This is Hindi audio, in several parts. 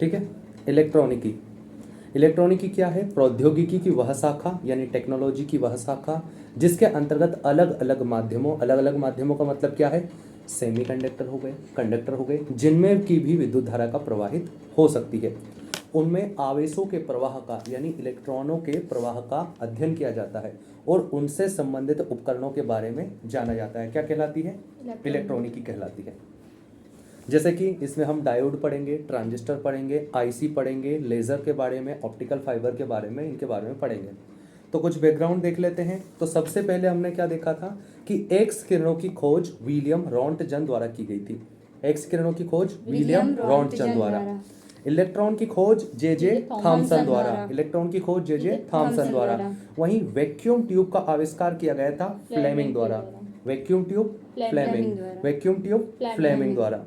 ठीक है। इलेक्ट्रॉनिकी, इलेक्ट्रॉनिकी क्या है? प्रौद्योगिकी की वह शाखा यानी टेक्नोलॉजी की वह शाखा जिसके अंतर्गत अलग अलग माध्यमों का मतलब क्या है? सेमीकंडक्टर हो गए, कंडक्टर हो गए, जिनमें की भी विद्युत धारा का प्रवाहित हो सकती है। उनमें आवेशों के प्रवाह का यानी इलेक्ट्रॉनों के प्रवाह का अध्ययन किया जाता है और उनसे संबंधित उपकरणों के बारे में जाना जाता है। क्या कहलाती है? इलेक्ट्रॉनिकी कहलाती है। जैसे कि इसमें हम डायोड पढ़ेंगे, ट्रांजिस्टर पढ़ेंगे, आईसी पढ़ेंगे, लेज़र के बारे में, ऑप्टिकल फाइबर के बारे में, इनके बारे में पढ़ेंगे। तो कुछ बैकग्राउंड देख लेते हैं। तो सबसे पहले हमने क्या देखा था कि एक्स किरणों की खोज विलियम रॉन्टजन द्वारा की गई थी। एक्स किरणों की खोज विलियम रॉन्टजन द्वारा। इलेक्ट्रॉन की खोज जे जे थॉमसन द्वारा। इलेक्ट्रॉन की खोज जे जे थॉमसन द्वारा। वहीं वैक्यूम ट्यूब का आविष्कार किया गया था फ्लेमिंग द्वारा। Vacuum tube Fleming, vacuum tube Fleming द्वारा।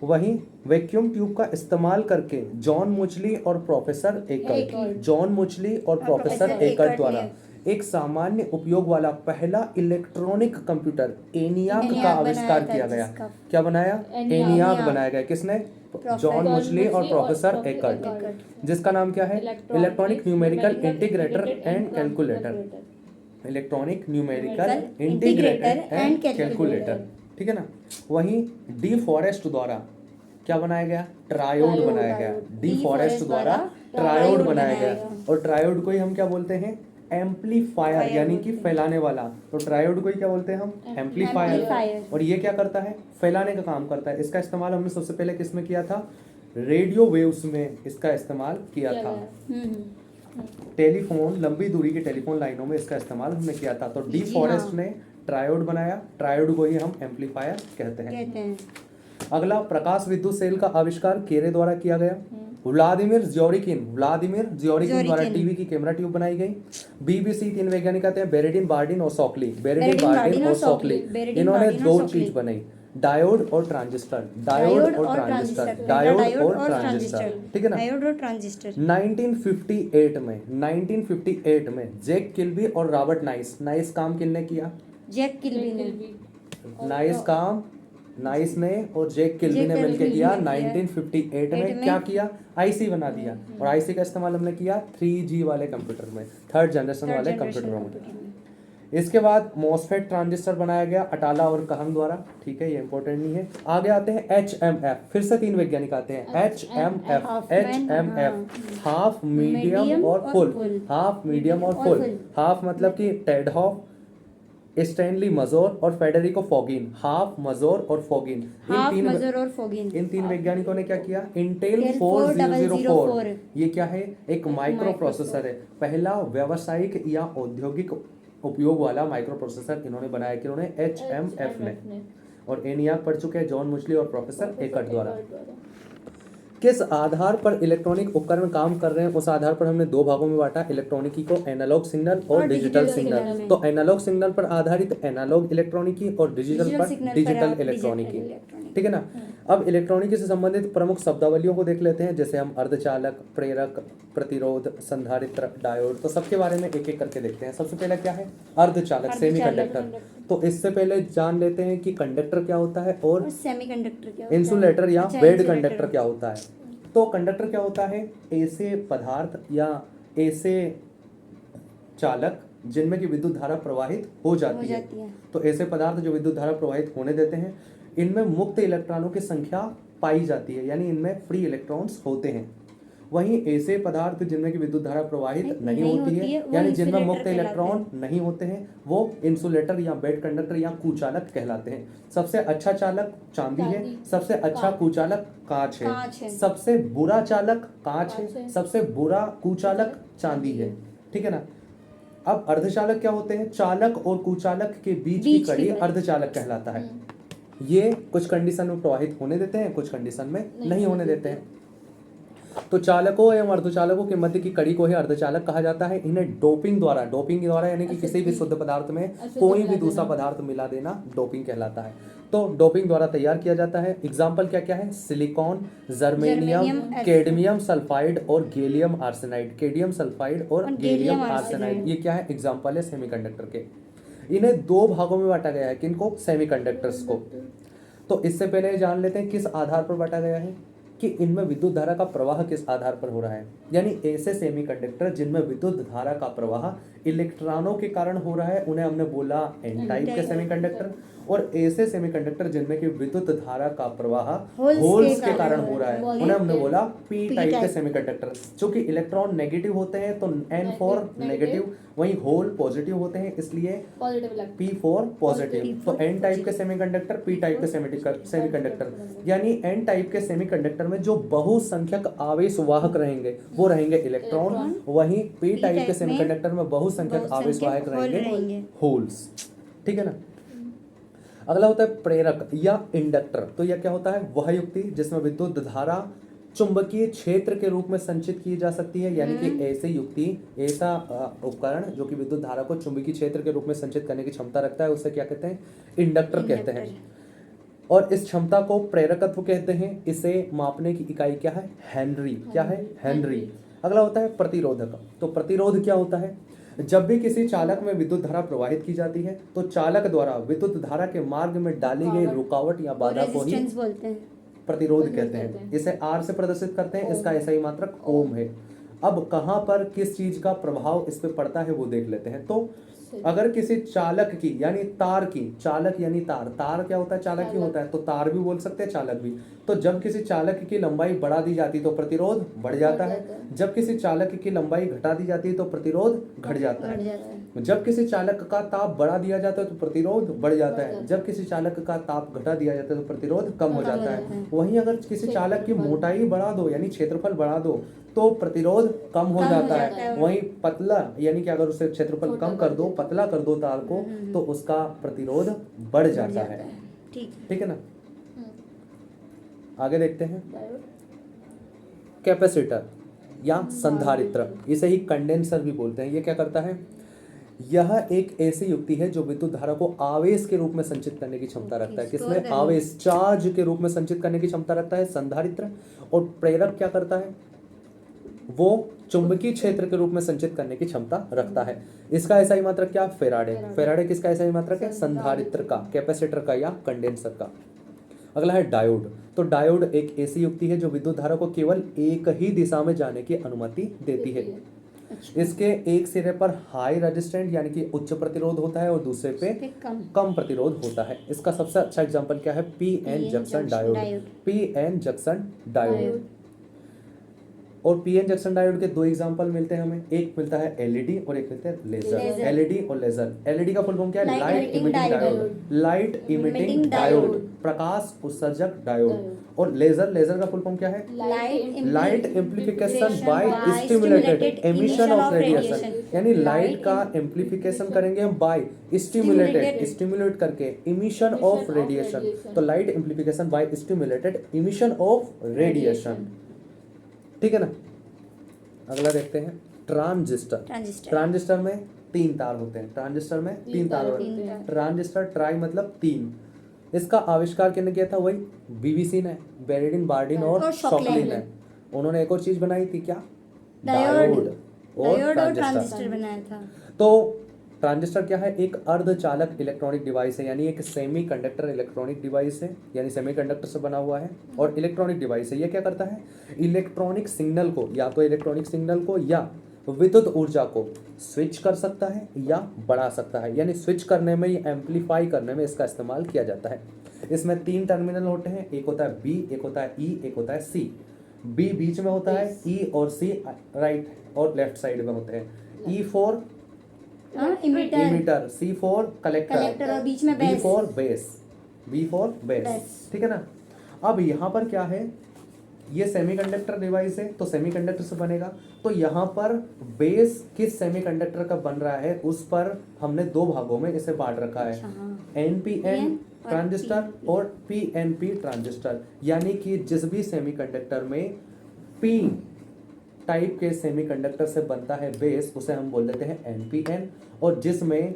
वहीं वैक्यूम ट्यूब का इस्तेमाल करके जॉन मुचली और प्रोफेसर एकर्ट, जॉन मुचली और प्रोफेसर एकर्ट द्वारा एक सामान्य उपयोग वाला पहला इलेक्ट्रॉनिक कंप्यूटर एनियाक का आविष्कार किया गया। क्या बनाया? एनियाक बनाया गया। किसने? जॉन मुचली और प्रोफेसर एकर्ट। जिसका नाम क्या है? Electronic numerical integrator and calculator. Electronic numerical integrator and calculator, ठीक है ना। वहीं डी फॉरेस्ट द्वारा क्या बनाया गया? ट्रायोड बनाया गया। डी फॉरेस्ट द्वारा ट्रायोड बनाया गया। और ट्रायोड को ही हम क्या बोलते हैं? एम्पलीफायर, यानी कि फैलाने वाला। तो ट्रायोड को ही क्या बोलते हैं हम? एम्पलीफायर। और ये क्या करता है? फैलाने का काम करता है। इसका इस्तेमाल हमने सबसे पहले किसमें किया था? रेडियो वेव्स में इसका इस्तेमाल किया था। टेलीफोन, लंबी दूरी की टेलीफोन लाइनों में इसका इस्तेमाल हमने किया था। तो डी फॉरेस्ट ने ट्रायोड बनाया, ट्रायोड को ही हम एम्पलीफायर कहते हैं। अगला, प्रकाश विद्युत सेल का आविष्कार केरे द्वारा किया गया। व्लादिमीर ज्योरिकिन द्वारा टीवी की कैमरा ट्यूब बनाई गई। BBC 3 वैज्ञानिक आते हैं, बेरेडिन, बार्डिन और सॉकली। बेरेडिन और सॉकली, इन्होंने दो चीज बनाई, डायोड और ट्रांजिस्टर। डायोड और ट्रांजिस्टर, ठीक है ना। डायोड और ट्रांजिस्टर 1958 में जैक किल्बी और रॉबर्ट नाइस काम किसने किया? जैक किल्बी ने। नाइस ने और जैक किल्बी ने मिलकर किया 1958 में। क्या किया? आईसी बना दिया। और आईसी का इस्तेमाल हमने किया 3G वाले कंप्यूटर में, थर्ड जनरेशन वाले कंप्यूटरों में। इसके बाद मॉसफेट ट्रांजिस्टर बनाया गया अटाला और कहन द्वारा, ठीक है, ये इंपॉर्टेंट नहीं है। आगे आते हैं HMF, फिर से 3 वैज्ञानिक आते हैं। HMF, हाफ मीडियम और फुल। हाफ मीडियम और फुल। हाफ मतलब कि टेडहॉफ, स्टैनली मजोर और फेडेरिको फोगिन। हाफ, मजोर और फोगिन, इन तीन वैज्ञानिकों ने क्या किया? इंटेल 4004, ये क्या है? एक माइक्रो प्रोसेसर है, पहला व्यावसायिक या औद्योगिक उपयोग वाला माइक्रो प्रोसेसर इन्होंने बनाया। किन्होंने? HMF ने। और एनियाक पढ़ चुके हैं, जॉन मुचली और प्रोफेसर एकर्ट द्वारा। किस आधार पर इलेक्ट्रॉनिक उपकरण काम कर रहे हैं, उस आधार पर हमने दो भागों में बांटा इलेक्ट्रॉनिकी को, एनालॉग सिग्नल और डिजिटल सिग्नल। तो एनालॉग सिग्नल पर आधारित एनालॉग इलेक्ट्रॉनिकी और डिजिटल पर डिजिटल इलेक्ट्रॉनिकी, ठीक है ना। अब इलेक्ट्रॉनिकी से संबंधित प्रमुख शब्दावलियों को देख लेते हैं, जैसे हम अर्धचालक, प्रेरक, प्रतिरोध, संधारित्र, डायोड। तो सबके बारे में एक एक करके देखते हैं। सबसे पहले क्या है? अर्धचालक, सेमीकंडक्टर। तो इससे पहले जान लेते हैं कि कंडक्टर क्या होता है और सेमीकंडक्टर क्या होता है, इंसुलेटर या बेड कंडक्टर क्या होता है। तो कंडक्टर क्या होता है? ऐसे पदार्थ या ऐसे चालक जिनमें की विद्युत धारा प्रवाहित हो जाती है। तो ऐसे पदार्थ जो विद्युत धारा प्रवाहित होने देते हैं, इनमें मुक्त इलेक्ट्रॉनों की संख्या पाई जाती है, यानी इनमें फ्री इलेक्ट्रॉन्स होते हैं। वहीं ऐसे पदार्थ जिनमें की विद्युत धारा प्रवाहित नहीं होती है, यानी जिनमें मुक्त इलेक्ट्रॉन नहीं होते हैं, वो इंसुलेटर या बेड कंडक्टर या कुचालक कहलाते हैं। सबसे अच्छा चालक चांदी है, सबसे अच्छा कुचालक कांच है, सबसे बुरा चालक कांच है, सबसे बुरा कुचालक चांदी है, ठीक है ना। अब अर्धचालक क्या होते हैं? चालक और कुचालक के बीच की कड़ी अर्धचालक कहलाता है। ये कुछ कंडीशन में प्रवाहित होने देते हैं, कुछ कंडीशन में नहीं होने देते हैं। तो चालकों एवं अर्धचालकों के मध्य की कड़ी को ही अर्धचालक कहा जाता है। इन्हें डोपिंग द्वारा यानी कि किसी भी शुद्ध पदार्थ में कोई भी दूसरा पदार्थ मिला देना डोपिंग कहलाता है। तो डोपिंग द्वारा तैयार किया जाता है। एग्जाम्पल क्या क्या है? सिलिकॉन, जर्मेनियम, कैडमियम सल्फाइड और गैलियम आर्सेनाइड। कैडमियम सल्फाइड और गैलियम आर्सेनाइड, ये क्या है? एग्जाम्पल है सेमीकंडक्टर के। इन्हें दो भागों में बांटा गया है, किनको? सेमीकंडक्टर्स को। तो इससे पहले जान लेते हैं किस आधार पर बांटा गया है। कि इनमें विद्युत धारा का प्रवाह किस आधार पर हो रहा है। यानी ऐसे सेमीकंडक्टर जिनमें विद्युत धारा का प्रवाह इलेक्ट्रॉनों के कारण हो रहा है उन्हें हमने बोला एन टाइप के सेमीकंडक्टर, और ऐसे सेमीकंडक्टर जिनमें कि विद्युत धारा का प्रवाह होल्स के कारण हो रहा है उन्हें हमने बोला पी टाइप के सेमीकंडक्टर। चूंकि इलेक्ट्रॉन नेगेटिव होते हैं तो N फॉर नेगेटिव, वहीं होल पॉजिटिव होते हैं इसलिए P फॉर पॉजिटिव। तो N टाइप के सेमीकंडक्टर, P टाइप के सेमीकंडक्टर, यानी N टाइप के सेमीकंडक्टर में जो बहुसंख्यक आवेश वाहक रहेंगे वो रहेंगे इलेक्ट्रॉन, वहीं P टाइप के सेमीकंडक्टर में बहुसंख्यक आवेश वाहक रहेंगे होल्स। ठीक है ना। अगला होता है प्रेरक या इंडक्टर। तो यह क्या होता है, वह युक्ति जिसमें विद्युत धारा चुंबकीय क्षेत्र के रूप में संचित की जा सकती है। यानी कि ऐसी युक्ति, ऐसा उपकरण जो कि विद्युत धारा को चुंबकीय क्षेत्र के रूप में संचित करने की क्षमता रखता है उसे क्या कहते हैं, इंडक्टर कहते हैं। और इस क्षमता को प्रेरकत्व कहते हैं। इसे मापने की इकाई क्या है, हेनरी। क्या है, हेनरी। अगला होता है प्रतिरोधक। तो प्रतिरोध क्या होता है, जब भी किसी चालक में विद्युत धारा प्रवाहित की जाती है तो चालक द्वारा विद्युत धारा के मार्ग में डाली गई रुकावट या बाधा को ही प्रतिरोध कहते हैं। इसे R से प्रदर्शित करते हैं, इसका ऐसा ही मात्रक ओम है। अब कहां पर किस चीज का प्रभाव इस पे पड़ता है वो देख लेते हैं। तो अगर किसी चालक की यानी तार की, चालक यानी तार, तार क्या होता है, चालक ही होता है, तो तार भी बोल सकते हैं चालक भी। तो जब किसी चालक की लंबाई बढ़ा दी जाती है तो प्रतिरोध बढ़ जाता है, जब किसी चालक की लंबाई घटा दी जाती है तो प्रतिरोध घट जाता है। जब किसी चालक का ताप बढ़ा दिया जाता है तो प्रतिरोध बढ़ जाता है, जब किसी चालक का ताप घटा दिया जाता है तो प्रतिरोध कम हो जाता है। वहीं अगर किसी चालक की मोटाई बढ़ा दो यानी क्षेत्रफल बढ़ा दो तो प्रतिरोध कम हो जाता है। वहीं पतला यानी कि अगर उसे क्षेत्रफल कम कर दो, पतला कर दो तार को, तो उसका प्रतिरोध बढ़ जाता है। ठीक है ना। आगे देखते हैं, कैपेसिटर या संधारित्र, इसे ही कंडेंसर भी बोलते हैं। ये क्या करता है, यह एक ऐसी युक्ति है जो विद्युत धारा को आवेश के रूप में संचित करने की क्षमता रखता है। किसमें, आवेश, चार्ज के रूप में संचित करने की क्षमता रखता है संधारित्र। और प्रेरक क्या करता है, वो चुंबकीय क्षेत्र के रूप में संचित करने की क्षमता रखता है। इसका ऐसा ही मात्रक क्या, फेराडे। फेराडे किसका ऐसा ही मात्रक है, संधारित्र का, कैपेसिटर का या कंडेंसर का। अगला है डायोड। तो डायोड एक ऐसी युक्ति है जो विद्युत धारा को केवल एक ही दिशा में जाने की अनुमति देती है। इसके एक सिरे पर हाई रेजिस्टेंट यानी कि उच्च प्रतिरोध होता है और दूसरे पे कम प्रतिरोध होता है। इसका सबसे अच्छा एग्जांपल क्या है, P N junction diode. P N junction diode. और पी एन जंक्शन डायोड के दो एग्जांपल मिलते हैं हमें, एक मिलता है एलईडी और एक मिलता है लेजर। एलईडी और लेजर। एलईडी का फुल फॉर्म क्या है, light emitting diode. Light emitting diode, प्रकाश उत्सर्जक डायोड। और लेजर, लेजर का फुल फॉर्म क्या है, light amplification by stimulated emission of radiation. यानी लाइट का एम्प्लीफिकेशन करेंगे हम बाय स्टिमुलेटेड, स्टिमुलेट करके इमिशन ऑफ रेडिएशन। तो light amplification by stimulated emission of radiation. ठीक है ना। अगला देखते हैं, ट्रांजिस्टर। ट्रांजिस्टर में तीन तार होते हैं। ट्रांजिस्टर में तीन तार होते हैं। ट्रांजिस्टर, ट्राई मतलब तीन। इसका आविष्कार किसने किया था, वही बीबीसी ने, बेरेडिन, बार्डिन और शॉकलिन ने। उन्होंने एक और चीज बनाई थी, क्या, डायोड और ट्रांजिस्टर बनाया था। तो ट्रांजिस्टर क्या है, एक अर्धचालक इलेक्ट्रॉनिक डिवाइस है, यानी एक सेमीकंडक्टर इलेक्ट्रॉनिक डिवाइस है, यानी सेमीकंडक्टर से बना हुआ है और इलेक्ट्रॉनिक डिवाइस है। ये क्या करता है, इलेक्ट्रॉनिक सिग्नल को, या तो इलेक्ट्रॉनिक सिग्नल को या विद्युत ऊर्जा को स्विच कर सकता है या बढ़ा सकता है। यानी स्विच करने में या एम्पलीफाई करने में इसका इस्तेमाल किया जाता है। इसमें तीन टर्मिनल होते हैं, एक होता है बी, एक होता है ई, एक होता है सी। बी बीच में होता है, ई और सी राइट और लेफ्ट साइड में होते हैं। E for emitter, C for collector और बीच में B for base, B for base. ठीक है ना। अब यहाँ पर क्या है, ये सेमीकंडक्टर डिवाइस है तो सेमीकंडक्टर से बनेगा। तो यहाँ पर बेस किस सेमीकंडक्टर का बन रहा है उस पर हमने दो भागों में इसे बांट रखा है, एनपीएन ट्रांजिस्टर और पीएनपी ट्रांजिस्टर। यानी कि जिस भी सेमीकंडक्टर में पी टाइप के सेमीकंडक्टर से बनता है बेस उसे हम बोल देते हैं एनपीएन, और जिसमें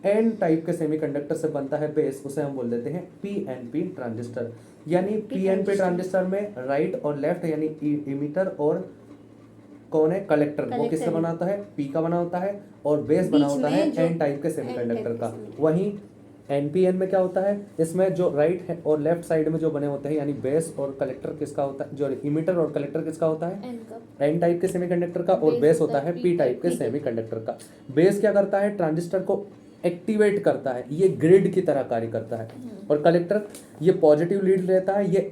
एन टाइप के सेमीकंडक्टर से बनता है बेस उसे हम बोल देते हैं पीएनपी ट्रांजिस्टर। यानी पीएनपी ट्रांजिस्टर में राइट और लेफ्ट यानी इमीटर और कौन है, कलेक्टर, वो किससे बना होता है, पी का बना होता है, और बेस बना होता है एन टाइप के सेमीकंडक्टर का। वहीं एनपीएन में क्या होता है, इसमें जो राइट है और लेफ्ट साइड में जो बने होते हैं, यानी बेस और कलेक्टर किसका होता है, जो इमिटर और कलेक्टर किसका होता है, एन टाइप के सेमीकंडक्टर का, और बेस होता है पी टाइप के सेमीकंडक्टर का। बेस क्या करता है, ट्रांजिस्टर को एक्टिवेट करता है, ये ग्रिड की तरह कार्य करता है, और कलेक्टर ये पॉजिटिव लीड लेता है, ये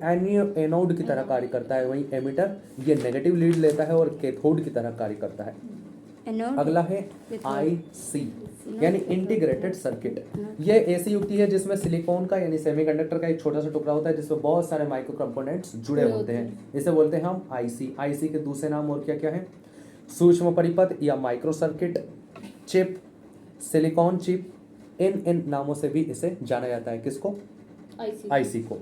एनोड की तरह कार्य करता है, वहीं एमिटर ये नेगेटिव लीड लेता है और कैथोड की तरह कार्य करता है। अगला है आईसी यानी इंटीग्रेटेड सर्किट। ये ऐसी युक्ति है जिसमें सिलिकॉन का यानी सेमीकंडक्टर का एक छोटा सा टुकड़ा होता है जिसमें बहुत सारे माइक्रो कंपोनेंट्स जुड़े होते हैं, इसे बोलते हैं हम आईसी। आईसी के दूसरे नाम और क्या क्या है, सूक्ष्म परिपथ या micro circuit, chip, silicon chip, इन नामों से भी इसे जाना जाता है। किसको, आईसी को।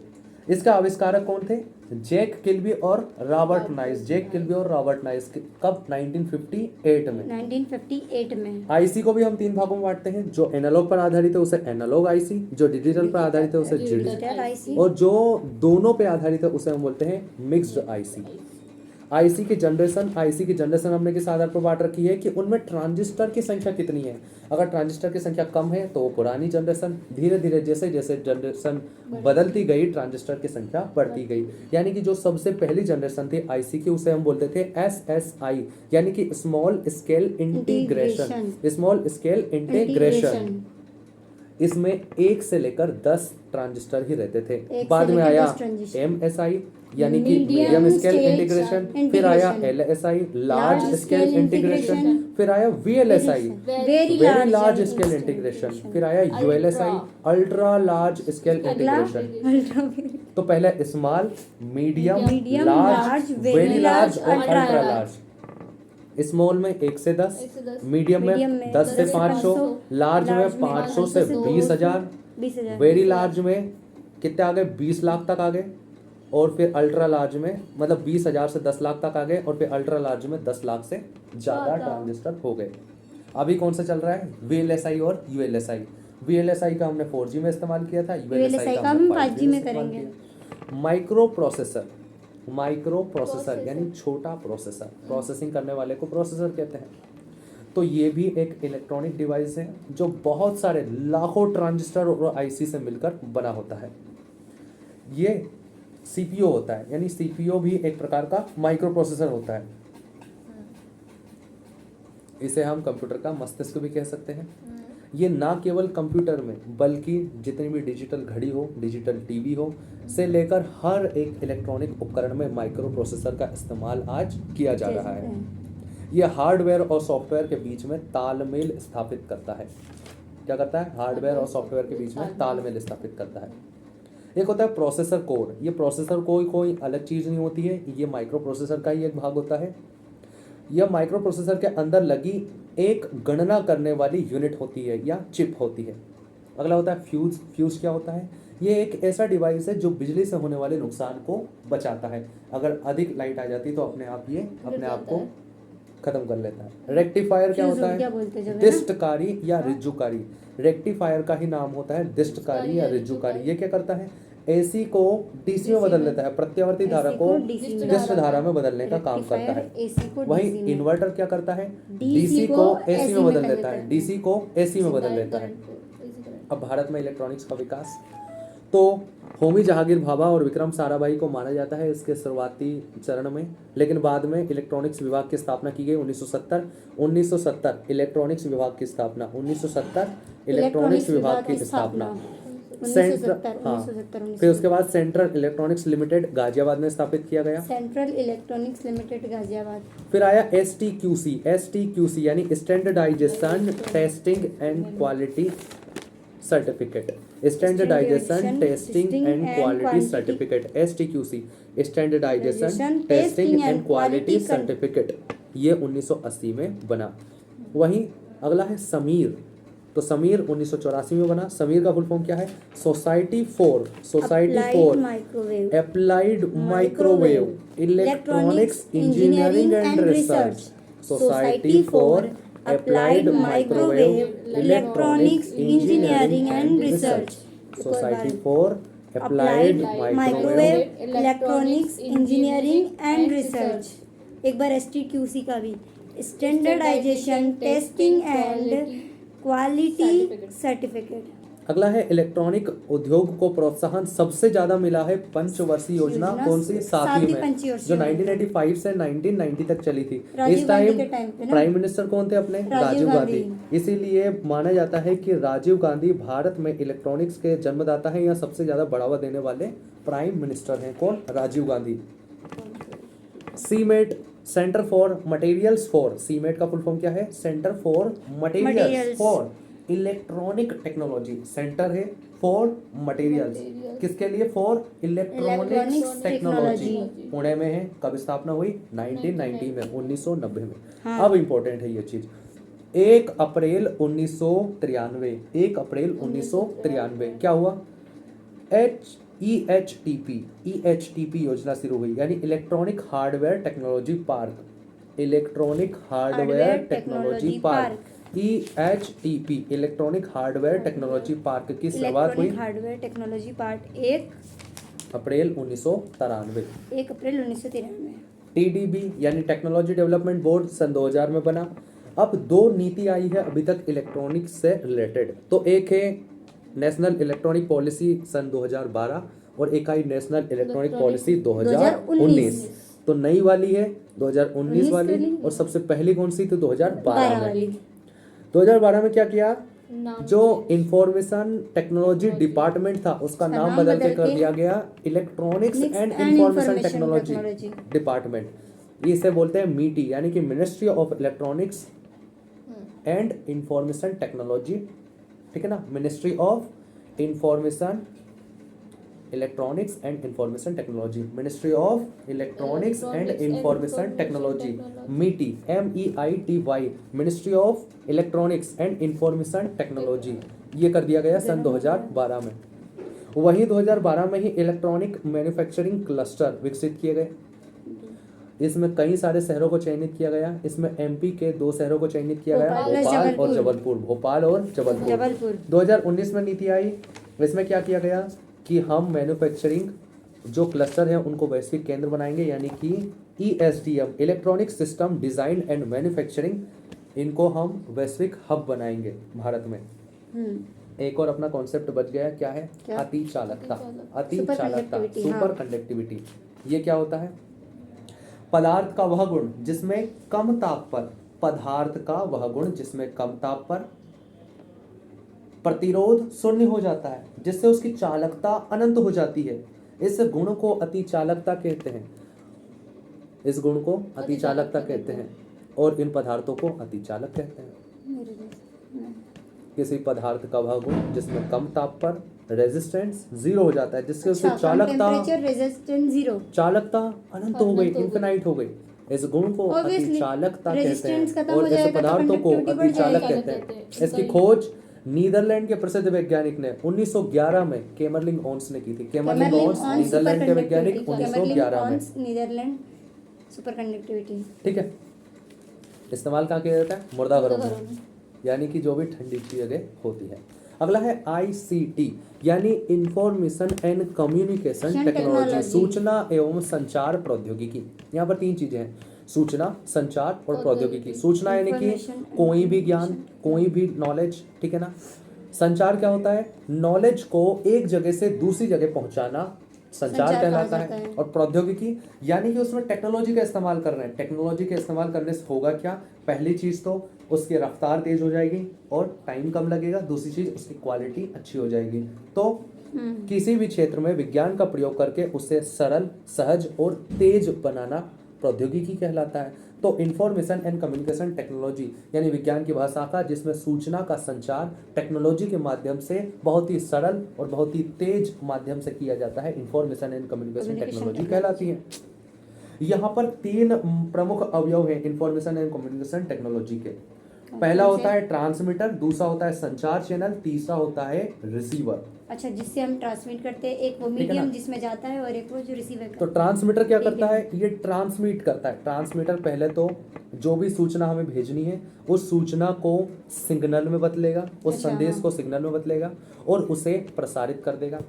इसका आविष्कारक कौन थे, जैक किल्बी और रॉबर्ट नाइस। जैक किल्बी और रॉबर्ट नाइस कब, 1958 में। 1958 में। आईसी को भी हम 3 भागों में बांटते हैं, जो एनालॉग पर आधारित है उसे एनालॉग आईसी, जो डिजिटल पर आधारित है उसे डिजिटल आईसी, और जो दोनों पे आधारित है उसे हम बोलते हैं मिक्स्ड आईसी। आईसी की जनरेशन हमने किस आधार पर बांट रखी है कि उनमें ट्रांजिस्टर की संख्या कितनी है। अगर ट्रांजिस्टर की संख्या कम है तो वो पुरानी जनरेशन, धीरे धीरे जैसे जैसे जनरेशन बदलती गई ट्रांजिस्टर की संख्या बढ़ती गई। यानी कि जो सबसे पहली जनरेशन थी आईसी की उसे हम बोलते थे एसएसआई, यानी कि small scale integration. Small scale integration, इसमें 1 से लेकर 10 ट्रांजिस्टर ही रहते थे। बाद में आया एमएसआई यानी कि मीडियम स्केल इंटीग्रेशन, फिर आया एलएसआई लार्ज स्केल इंटीग्रेशन, फिर आया VLSI very large scale integration, फिर आया ULSI ultra large scale integration. तो पहले small, medium, large, very large और अल्ट्रा लार्ज। स्मॉल में 1 से 10, मीडियम में 10 से 500, लार्ज में 500 से 20,000, वेरी लार्ज में कितने आ गए, 20 लाख तक आ गए, और फिर अल्ट्रा लार्ज में मतलब 20,000 से 10 लाख तक आ गए, और फिर अल्ट्रा लार्ज में 10 लाख से ज़्यादा ट्रांजिस्टर हो गए। अभी कौन सा चल रहा है, वीएलएसआई और यूएलएसआई। वीएलएसआई का हमने 4G में इस्तेमाल किया था, यूएलएसआई का हम 5G में करेंगे। माइक्रो प्रोसेसर यानी छोटा प्रोसेसर, प्रोसेसिंग करने वाले को प्रोसेसर कहते हैं। तो ये भी एक इलेक्ट्रॉनिक डिवाइस है जो बहुत सारे लाखों ट्रांजिस्टर और आईसी से मिलकर बना होता है। ये सीपीयू होता है, यानी सीपीयू भी एक प्रकार का माइक्रो प्रोसेसर होता है। इसे हम कंप्यूटर का मस्तिष्क भी कह सकते हैं। ये ना केवल कंप्यूटर में बल्कि जितनी भी डिजिटल घड़ी हो, डिजिटल टीवी हो से लेकर हर एक इलेक्ट्रॉनिक उपकरण में माइक्रो प्रोसेसर का इस्तेमाल आज किया जा रहा है। यह हार्डवेयर और सॉफ्टवेयर के बीच में तालमेल स्थापित करता है। क्या करता है, हार्डवेयर और सॉफ्टवेयर के बीच में तालमेल स्थापित करता है। एक होता है प्रोसेसर कोर। ये प्रोसेसर कोई अलग चीज़ नहीं होती है, ये माइक्रो प्रोसेसर का ही एक भाग होता है। यह माइक्रो प्रोसेसर के अंदर लगी एक गणना करने वाली यूनिट होती है या चिप होती है। अगला होता है फ्यूज। फ्यूज क्या होता है, ये एक ऐसा डिवाइस है जो बिजली से होने वाले नुकसान को बचाता है। अगर अधिक लाइट आ जाती तो अपने आप को खत्म कर लेता है। रेक्टिफायर क्या होता है, दिष्टकारी या रिज्जुकारी। रेक्टिफायर का ही नाम होता है दिष्टकारी या रिज्जुकारी। ये क्या करता है, एसी को डीसी में बदल देता है, प्रत्यावर्ती धारा को दिष्ट धारा में बदलने का काम करता है। वहीं इन्वर्टर क्या करता है, डीसी को एसी में बदल देता है, डीसी को एसी में बदल देता है। अब भारत में इलेक्ट्रॉनिक्स का विकास, तो होमी जहांगीर भाभा और विक्रम साराभाई को माना जाता है इसके शुरुआती चरण में, लेकिन बाद में इलेक्ट्रॉनिक्स विभाग की स्थापना की गई 1970 इलेक्ट्रॉनिक्स विभाग की स्थापना 1970 इलेक्ट्रॉनिक्स विभाग की स्थापना फिर उसके बाद सेंट्रल इलेक्ट्रॉनिक्स लिमिटेड गाजियाबाद में स्थापित किया गया। Central electronics limited Ghaziabad. फिर आया एसटीक्यूसी यानी standardisation testing and quality certificate. Standardisation testing and quality certificate, STQC standardisation testing and quality certificate. ये 1980 में बना। वहीं अगला है समीर। तो समीर 1984 में बना। समीर का फुल फॉर्म क्या है, society for applied microwave electronics engineering and research. Society for applied microwave electronics engineering and research. Society for applied microwave electronics engineering and research. एक बार एसटीक्यूसी का भी, standardisation testing and quality certificate. अगला है इलेक्ट्रॉनिक उद्योग को प्रोत्साहन सबसे ज्यादा मिला है पंचवर्षीय योजना, कौन सी? सातवीं में, जो 1985 से 1990 तक चली थी। इस टाइम प्राइम मिनिस्टर कौन थे अपने? राजीव गांधी। इसीलिए माना जाता है कि राजीव गांधी भारत में इलेक्ट्रॉनिक्स के जन्मदाता हैं या सबसे ज्यादा बढ़ावा देने वाले प्राइम मिनिस्टर हैं। कौन? Rajiv Gandhi. CMET, centre for materials for, CMET का फुल फॉर्म क्या है? Centre for materials for electronic technology. Centre है फॉर मटेरियल्स, किसके लिए? For electronics technology. पुणे में है। कब स्थापना हुई? 1990 में, 1990 में। हाँ। अब इंपॉर्टेंट है ये चीज। 1 अप्रैल 1993, 1 अप्रैल 1993 क्या हुआ? EHTP योजना शुरू हुई, यानी electronic hardware technology park. Electronic hardware technology park, EHTP electronic hardware technology park की शुरुआत हुई हार्डवेयर टेक्नोलॉजी पार्क 1 अप्रैल 1993। 1 अप्रैल 1993। TDB यानी टेक्नोलॉजी डेवलपमेंट बोर्ड सन 2000 में बना। अब 2 नीति आई है अभी तक इलेक्ट्रॉनिक्स से रिलेटेड। तो एक है नेशनल इलेक्ट्रॉनिक पॉलिसी सन 2012 और एक आई नेशनल इलेक्ट्रॉनिक पॉलिसी 2019। तो नई वाली है 2019 वाली, और सबसे पहली कौन सी थी? 2012 में। 2012 में क्या किया? जो इंफॉर्मेशन टेक्नोलॉजी डिपार्टमेंट था उसका नाम बदल के कर दिया गया electronics and information technology department. इसे बोलते हैं मीटी, यानी कि ministry of electronics and information technology. ठीक है ना? Ministry of information electronics and information technology, ministry of electronics and information technology, मीटी, MEITY, ministry of electronics and information technology. ये कर दिया गया सन 2012 में। वहीं 2012 में ही इलेक्ट्रॉनिक मैन्युफैक्चरिंग क्लस्टर विकसित किए गए। इसमें कई सारे शहरों को चयनित किया गया। इसमें MP के 2 शहरों को चयनित किया गया, भोपाल और जबलपुर। भोपाल और जबलपुर। 2019 में नीति आई। इसमें क्या किया गया कि हम मैन्युफैक्चरिंग जो क्लस्टर हैं उनको वैश्विक केंद्र बनाएंगे, यानी कि ESDM electronic system design and manufacturing, इनको हम वैश्विक हब बनाएंगे भारत में। एक और अपना कॉन्सेप्ट बच गया, क्या है? अति चालकता। अति चालकता, सुपर कंडक्टिविटी। ये क्या होता है? पदार्थ का वह गुण जिसमें कम ताप पर, पदार्थ का वह गुण जिसमें कम ताप पर प्रतिरोध शून्य हो जाता है, जिससे उसकी चालकता अनंत हो जाती है। इस गुण को अति चालकता कहते हैं। इस गुण को अति चालकता कहते हैं, और इन पदार्थों को अति चालक कहते हैं। किसी पदार्थ का वह गुण जिसमें कम ताप पर रेजिस्टेंस 0 हो जाता है, जिससे उसकी चालकता रेजिस्टेंस 0, चालकता अनंत हो गई, इनफिनाइट हो गई। इस गुण को अति चालकता कहते हैं, और इस पदार्थों को अति चालक कहते हैं। इसकी खोज नीदरलैंड के प्रसिद्ध वैज्ञानिक ने 1911 में केमरलिंग ओन्स ने की थी। केमरलिंग ओन्स नीदरलैंड के वैज्ञानिक 1911 में। Netherland superconductivity. ठीक है। इस्तेमाल कहाँ किया जाता है? मुर्दा घरों में, यानी कि जो भी ठंडी जगह होती है। अगला है ICT यानी इंफॉर्मेशन एंड कम्युनिकेशन टेक्नोलॉजी, सूचना एवं संचार प्रौद्योगिकी। यहाँ पर 3 चीजें हैं, सूचना, संचार और प्रौद्योगिकी। सूचना यानी कि कोई भी ज्ञान, कोई भी नॉलेज, ठीक है ना। संचार क्या होता है? नॉलेज को एक जगह से दूसरी जगह पहुंचाना संचार कहलाता है। और प्रौद्योगिकी यानी कि उसमें टेक्नोलॉजी का इस्तेमाल कर रहे हैं। टेक्नोलॉजी का इस्तेमाल करने से होगा क्या? पहली चीज तो उसकी रफ्तार तेज हो जाएगी और टाइम कम लगेगा। दूसरी चीज उसकी क्वालिटी अच्छी हो जाएगी। तो किसी भी क्षेत्र में विज्ञान का प्रयोग करके उसे सरल, सहज और तेज बनाना प्रौद्योगिकी कहलाता है। तो इंफॉर्मेशन एंड कम्युनिकेशन टेक्नोलॉजी यानी विज्ञान की वह शाखा जिसमें सूचना का संचार टेक्नोलॉजी के माध्यम से बहुत ही सरल और बहुत ही तेज माध्यम से किया जाता है, इंफॉर्मेशन एंड कम्युनिकेशन टेक्नोलॉजी कहलाती है। यहाँ पर 3 प्रमुख अवयव हैं इंफॉर्मेशन एंड कम्युनिकेशन टेक्नोलॉजी के। पहला होता है ट्रांसमीटर, दूसरा होता है संचार चैनल, तीसरा होता है रिसीवर। अच्छा, जिससे हम ट्रांसमिट करते हैं, एक वो मीडियम जिसमें जाता है और एक वो जो रिसीवर करता है। तो ट्रांसमीटर क्या करता है? ये ट्रांसमिट करता है। ट्रांसमीटर पहले तो जो भी सूचना हमें भेजनी है उस सूचना को सिग्नल में बदलेगा, उस संदेश को सिग्नल में बदलेगा और उसे प्रसारित कर देगा।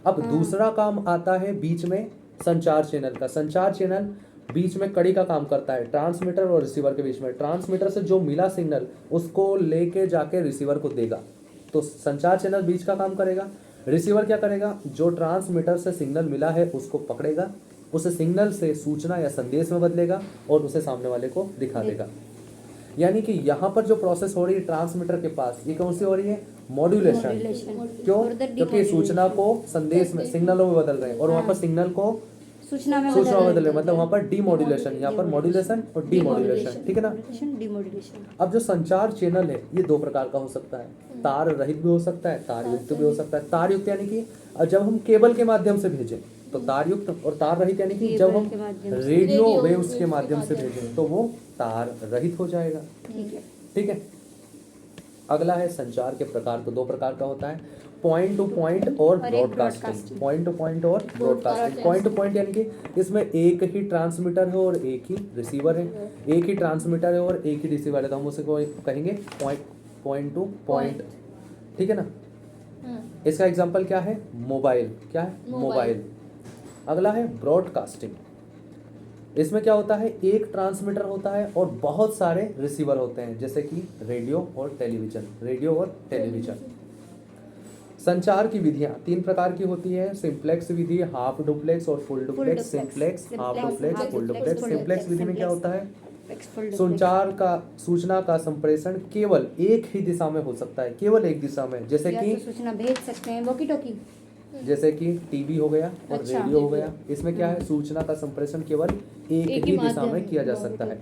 अब दूसरा काम आता है बीच में संचार चैनल का। संचार चैनल बीच में कड़ी का काम करता है, ट्रांसमीटर और रिसीवर के बीच में। ट्रांसमीटर से जो मिला सिग्नल उसको लेके जाके रिसीवर को देगा। तो संचार चैनल बीच का काम करेगा। रिसीवर क्या करेगा, जो ट्रांसमीटर से सिग्नल मिला है उसको पकड़ेगा, उसे सिग्नल से सूचना या संदेश में बदलेगा और उसे सामने वाले को दिखा देगा। यानी कि यहाँ पर जो प्रोसेस हो रही है ट्रांसमीटर के पास, ये कौन सी हो रही है, मॉड्यूलेशन। क्यों, क्योंकि सूचना को संदेश में, सिग्नलों में बदल रहे हैं, और वहाँ पर सिग्नल को सूचना में बदल रहे हैं, मतलब वहाँ पर डीमॉड्यूलेशन, यहाँ पर मॉड्यूलेशन और डीमॉड्यूलेशन, ठीक है ना। डीमॉड्यूलेशन। अब जो संचार चैनल है ये दो प्रकार का हो सकता है, तार रहित भी हो सकता है, तार युक्त भी हो सकता है। तार युक्त यानी कि जब हम केबल के माध्यम से भेजें तो तार युक्त, और तार रहित यानी कि जब हम रेडियो वेव्स के माध्यम से भेजें तो वो तार रहित हो जाएगा। ठीक है। अगला है संचार के प्रकार, तो दो प्रकार का होता है, पॉइंट टू पॉइंट और ब्रॉडकास्टिंग। पॉइंट टू पॉइंट और ब्रॉडकास्टिंग। पॉइंट टू पॉइंट यानी कि इसमें एक ही ट्रांसमीटर है और एक ही रिसीवर है, एक ही ट्रांसमीटर है और एक ही रिसीवर है, तो हम उसे कहेंगे पॉइंट टू पॉइंट, ठीक है ना। इसका एग्जांपल क्या है, मोबाइल। क्या है, मोबाइल। अगला है ब्रॉडकास्टिंग। इसमें क्या होता है, एक ट्रांसमीटर होता है और बहुत सारे रिसीवर होते हैं, जैसे कि रेडियो और टेलीविजन। रेडियो और टेलीविजन। संचार की विधियां तीन प्रकार की होती है, सिंप्लेक्स विधि, हाफ डुप्लेक्स और full duplex. Simplex, half duplex, full duplex. Simplex विधि में क्या होता है, संचार का, सूचना का संप्रेषण केवल एक ही दिशा में हो सकता है, केवल एक दिशा में, जैसे कि सूचना भेज सकते हैं वॉकी टॉकी, जैसे कि टीवी हो गया और रेडियो हो गया। इसमें क्या है, सूचना का संप्रेषण केवल एक ही दिशा में किया जा सकता है।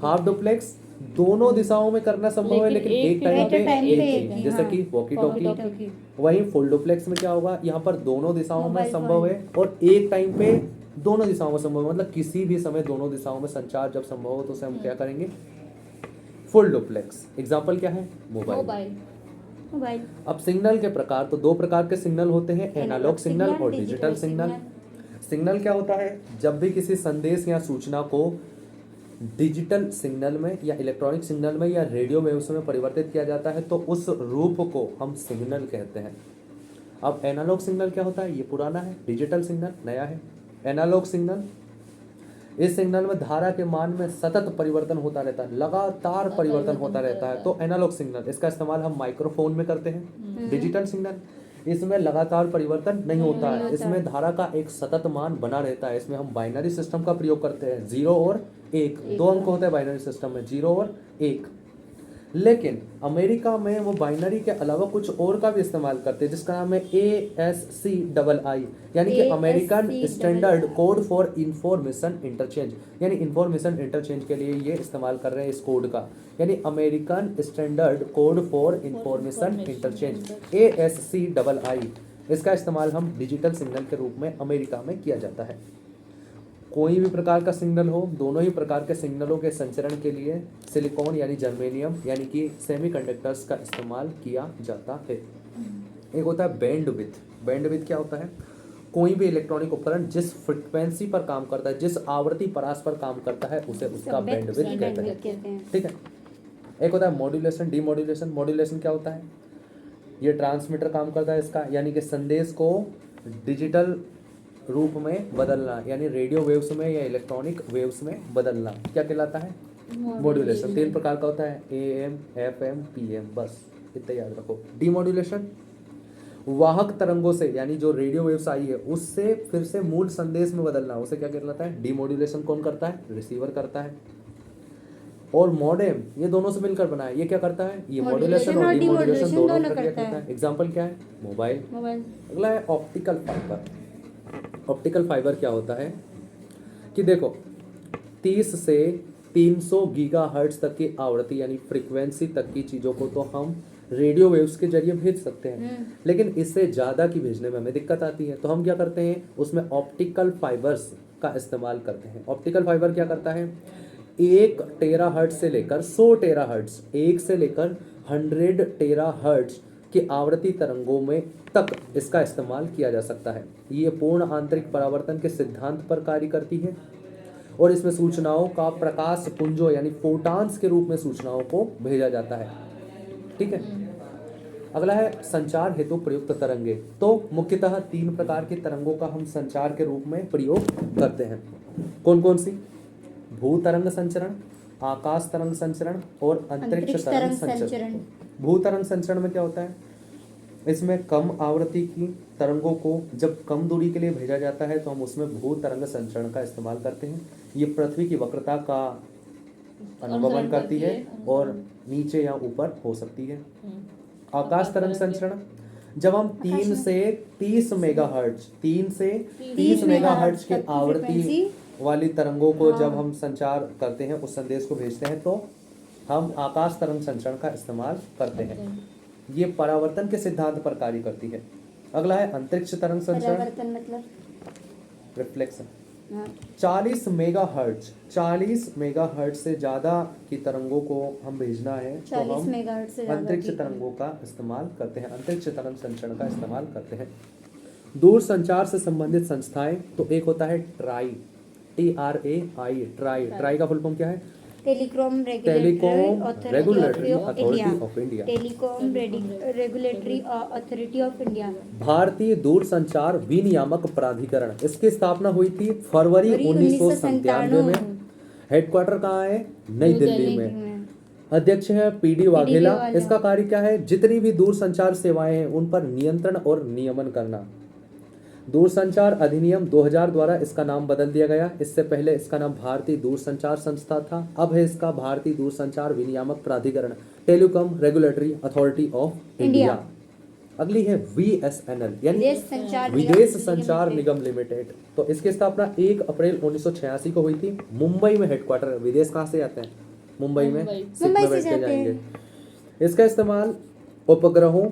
हाफ डुप्लेक्स दोनों दिशाओं में करना संभव है लेकिन एक टाइम पे एक ही, जैसे कि वॉकी टॉकी। वहीं फुल डुप्लेक्स में क्या होगा, यहाँ पर दोनों दिशाओं में संभव है और एक टाइम पे दोनों दिशाओं में संभव है, मतलब किसी भी समय दोनों दिशाओं में संचार जब संभव हो तो उसे हम क्या करेंगे, फुल डुप्लेक्स। एग्जाम्पल क्या है, मोबाइल। अब सिग्नल के प्रकार, तो दो प्रकार के सिग्नल होते हैं, एनालॉग सिग्नल और डिजिटल सिग्नल। सिग्नल क्या होता है, जब भी किसी संदेश या सूचना को डिजिटल सिग्नल में या इलेक्ट्रॉनिक सिग्नल में या रेडियो वेव्स में परिवर्तित किया जाता है तो उस रूप को हम सिग्नल कहते हैं। अब एनालॉग सिग्नल क्या होता है, ये पुराना है, डिजिटल सिग्नल नया है। एनालॉग सिग्नल, इस सिग्नल में धारा के मान में सतत परिवर्तन होता रहता है, लगातार परिवर्तन होता रहता है, तो एनालॉग सिग्नल। इसका इस्तेमाल हम माइक्रोफोन में करते हैं। डिजिटल सिग्नल, इसमें लगातार परिवर्तन नहीं होता है, इसमें धारा का एक सतत मान बना रहता है। इसमें हम बाइनरी सिस्टम का प्रयोग करते हैं, 0 और 1, दो अंक होते हैं बाइनरी सिस्टम में, 0 और 1। लेकिन अमेरिका में वो बाइनरी के अलावा कुछ और का भी इस्तेमाल करते हैं, जिसका नाम है ASCII, यानी कि American standard code for information interchange. यानी इंफॉर्मेशन इंटरचेंज के लिए ये इस्तेमाल कर रहे हैं इस कोड का, यानी American standard code for information interchange, ASCII। इसका इस्तेमाल हम डिजिटल सिग्नल के रूप में अमेरिका में किया जाता है। कोई भी प्रकार का सिग्नल हो, दोनों ही प्रकार के सिग्नलों के संचरण के लिए सिलिकॉन यानी जर्मेनियम यानी कि सेमीकंडक्टर्स का इस्तेमाल किया जाता है। एक होता है बैंडविड्थ। बैंडविड्थ क्या होता है, कोई भी इलेक्ट्रॉनिक उपकरण जिस फ्रिक्वेंसी पर काम करता है, जिस आवृत्ति परास पर काम करता है, उसे उसका बैंडविड्थ कहते हैं। ठीक है। एक होता है मॉड्यूलेशन, डीमॉड्यूलेशन। मॉड्यूलेशन क्या होता है, ये ट्रांसमीटर काम करता है इसका, यानी कि संदेश को डिजिटल रूप में बदलना, यानी रेडियो वेव्स में या इलेक्ट्रॉनिक वेव्स में बदलना, क्या कहलाता है, मॉड्यूलेशन। तीन प्रकार का होता है, AM, FM, PM, बस इतना याद रखो। डीमॉड्यूलेशन, वाहक तरंगों से, यानी जो रेडियो वेव्स आई है उससे फिर से मूल संदेश में बदलना, उसे क्या कहलाता है, डीमॉड्यूलेशन। कौन करता है, रिसीवर करता है। और मॉडेम, ये दोनों से मिलकर बना है, ये क्या करता है, ये मॉड्यूलेशन और डीमॉड्यूलेशन दोनों करता है। एग्जाम्पल क्या है, मोबाइल। अगला है ऑप्टिकल फाइबर। ऑप्टिकल फाइबर क्या होता है कि देखो, 30 से 300 गीगाहर्ट्ज तक की आवृत्ति यानी फ्रीक्वेंसी तक की चीज़ों को तो हम रेडियो वेव्स के जरिए भेज सकते हैं, लेकिन इससे ज़्यादा की भेजने में हमें दिक्कत आती है, तो हम क्या करते हैं, उसमें ऑप्टिकल फाइबर्स का इस्तेमाल करते हैं। ऑप्टिकल फाइबर क्या करता है, 1 टेराहर्ट्ज से लेकर 100 टेराहर्ट्ज, 1 से लेकर 100 टेराहर्ट्ज की आवृत्ति तरंगों में तक इसका इस्तेमाल किया जा सकता है। ये पूर्ण आंतरिक परावर्तन के सिद्धांत पर कार्य करती है और इसमें सूचनाओं का प्रकाश पुंजों यानी फोटॉन्स के रूप में सूचनाओं को भेजा जाता है। ठीक है। अगला है संचार हेतु प्रयुक्त तरंगे। तो मुख्यतः 3 प्रकार की तरंगों का हम संचार के रूप में प्रयोग करते हैं। कौन कौन सी, भू तरंग संचरण, आकाश तरंग संचरण और अंतरिक्ष तरंग संचरण। भू तरंग संचरण में क्या होता है, इसमें कम आवृत्ति की तरंगों को जब कम दूरी के लिए भेजा जाता है तो हम उसमें भू तरंग संचरण का इस्तेमाल करते हैं। ये पृथ्वी की वक्रता का अनुगमन करती है और नीचे या ऊपर हो सकती है। आकाश तरंग संचरण, जब हम 3 से 30 मेगाहर्ट्ज 3 से 30 मेगाहर्ट्ज की आवृत्ति वाली तरंगों को जब हम संचार करते हैं, उस संदेश को भेजते हैं, तो हम आकाश तरंग संचरण का इस्तेमाल करते हैं। ये परावर्तन के सिद्धांत पर कार्य करती है। अगला है अंतरिक्ष तरंग संचरण, परावर्तन मतलब रिफ्लेक्शन। हाँ, 40 मेगाहर्ट्ज से ज्यादा की तरंगों को हम भेजना है तो 40 हम मेगाहर्ट्ज से ज्यादा अंतरिक्ष की तरंगों का इस्तेमाल करते हैं, अंतरिक्ष तरंग संचरण का इस्तेमाल करते हैं। दूर संचार से संबंधित संस्थाएं, तो एक होता है ट्राई, TRAI, ट्राई का फुल फॉर्म क्या है? Telecom telecom regulatory of authority of India. Telecom regulatory authority of India. भारतीय दूरसंचार विनियामक प्राधिकरण, इसकी स्थापना हुई थी फरवरी 1997 में। हेडक्वार्टर कहाँ है? नई दिल्ली में। अध्यक्ष है PD वाघेला। इसका कार्य क्या है? जितनी भी दूरसंचार सेवाएं हैं उन पर नियंत्रण और नियमन करना। दूरसंचार अधिनियम 2000 द्वारा इसका नाम बदल दिया गया। इससे पहले इसका नाम भारतीय दूरसंचार संस्था था, अब है इसका भारतीय दूरसंचार विनियामक प्राधिकरण, telecom regulatory authority of India. अगली है VSNL यानी विदेश संचार निगम लिमिटेड। तो इसकी स्थापना 1 अप्रैल 1986 को हुई थी। मुंबई में हेडक्वार्टर। विदेश कहाँ से आते हैं? मुंबई में मुंबई से जाते जाएंगे। इसका इस्तेमाल उपग्रहों,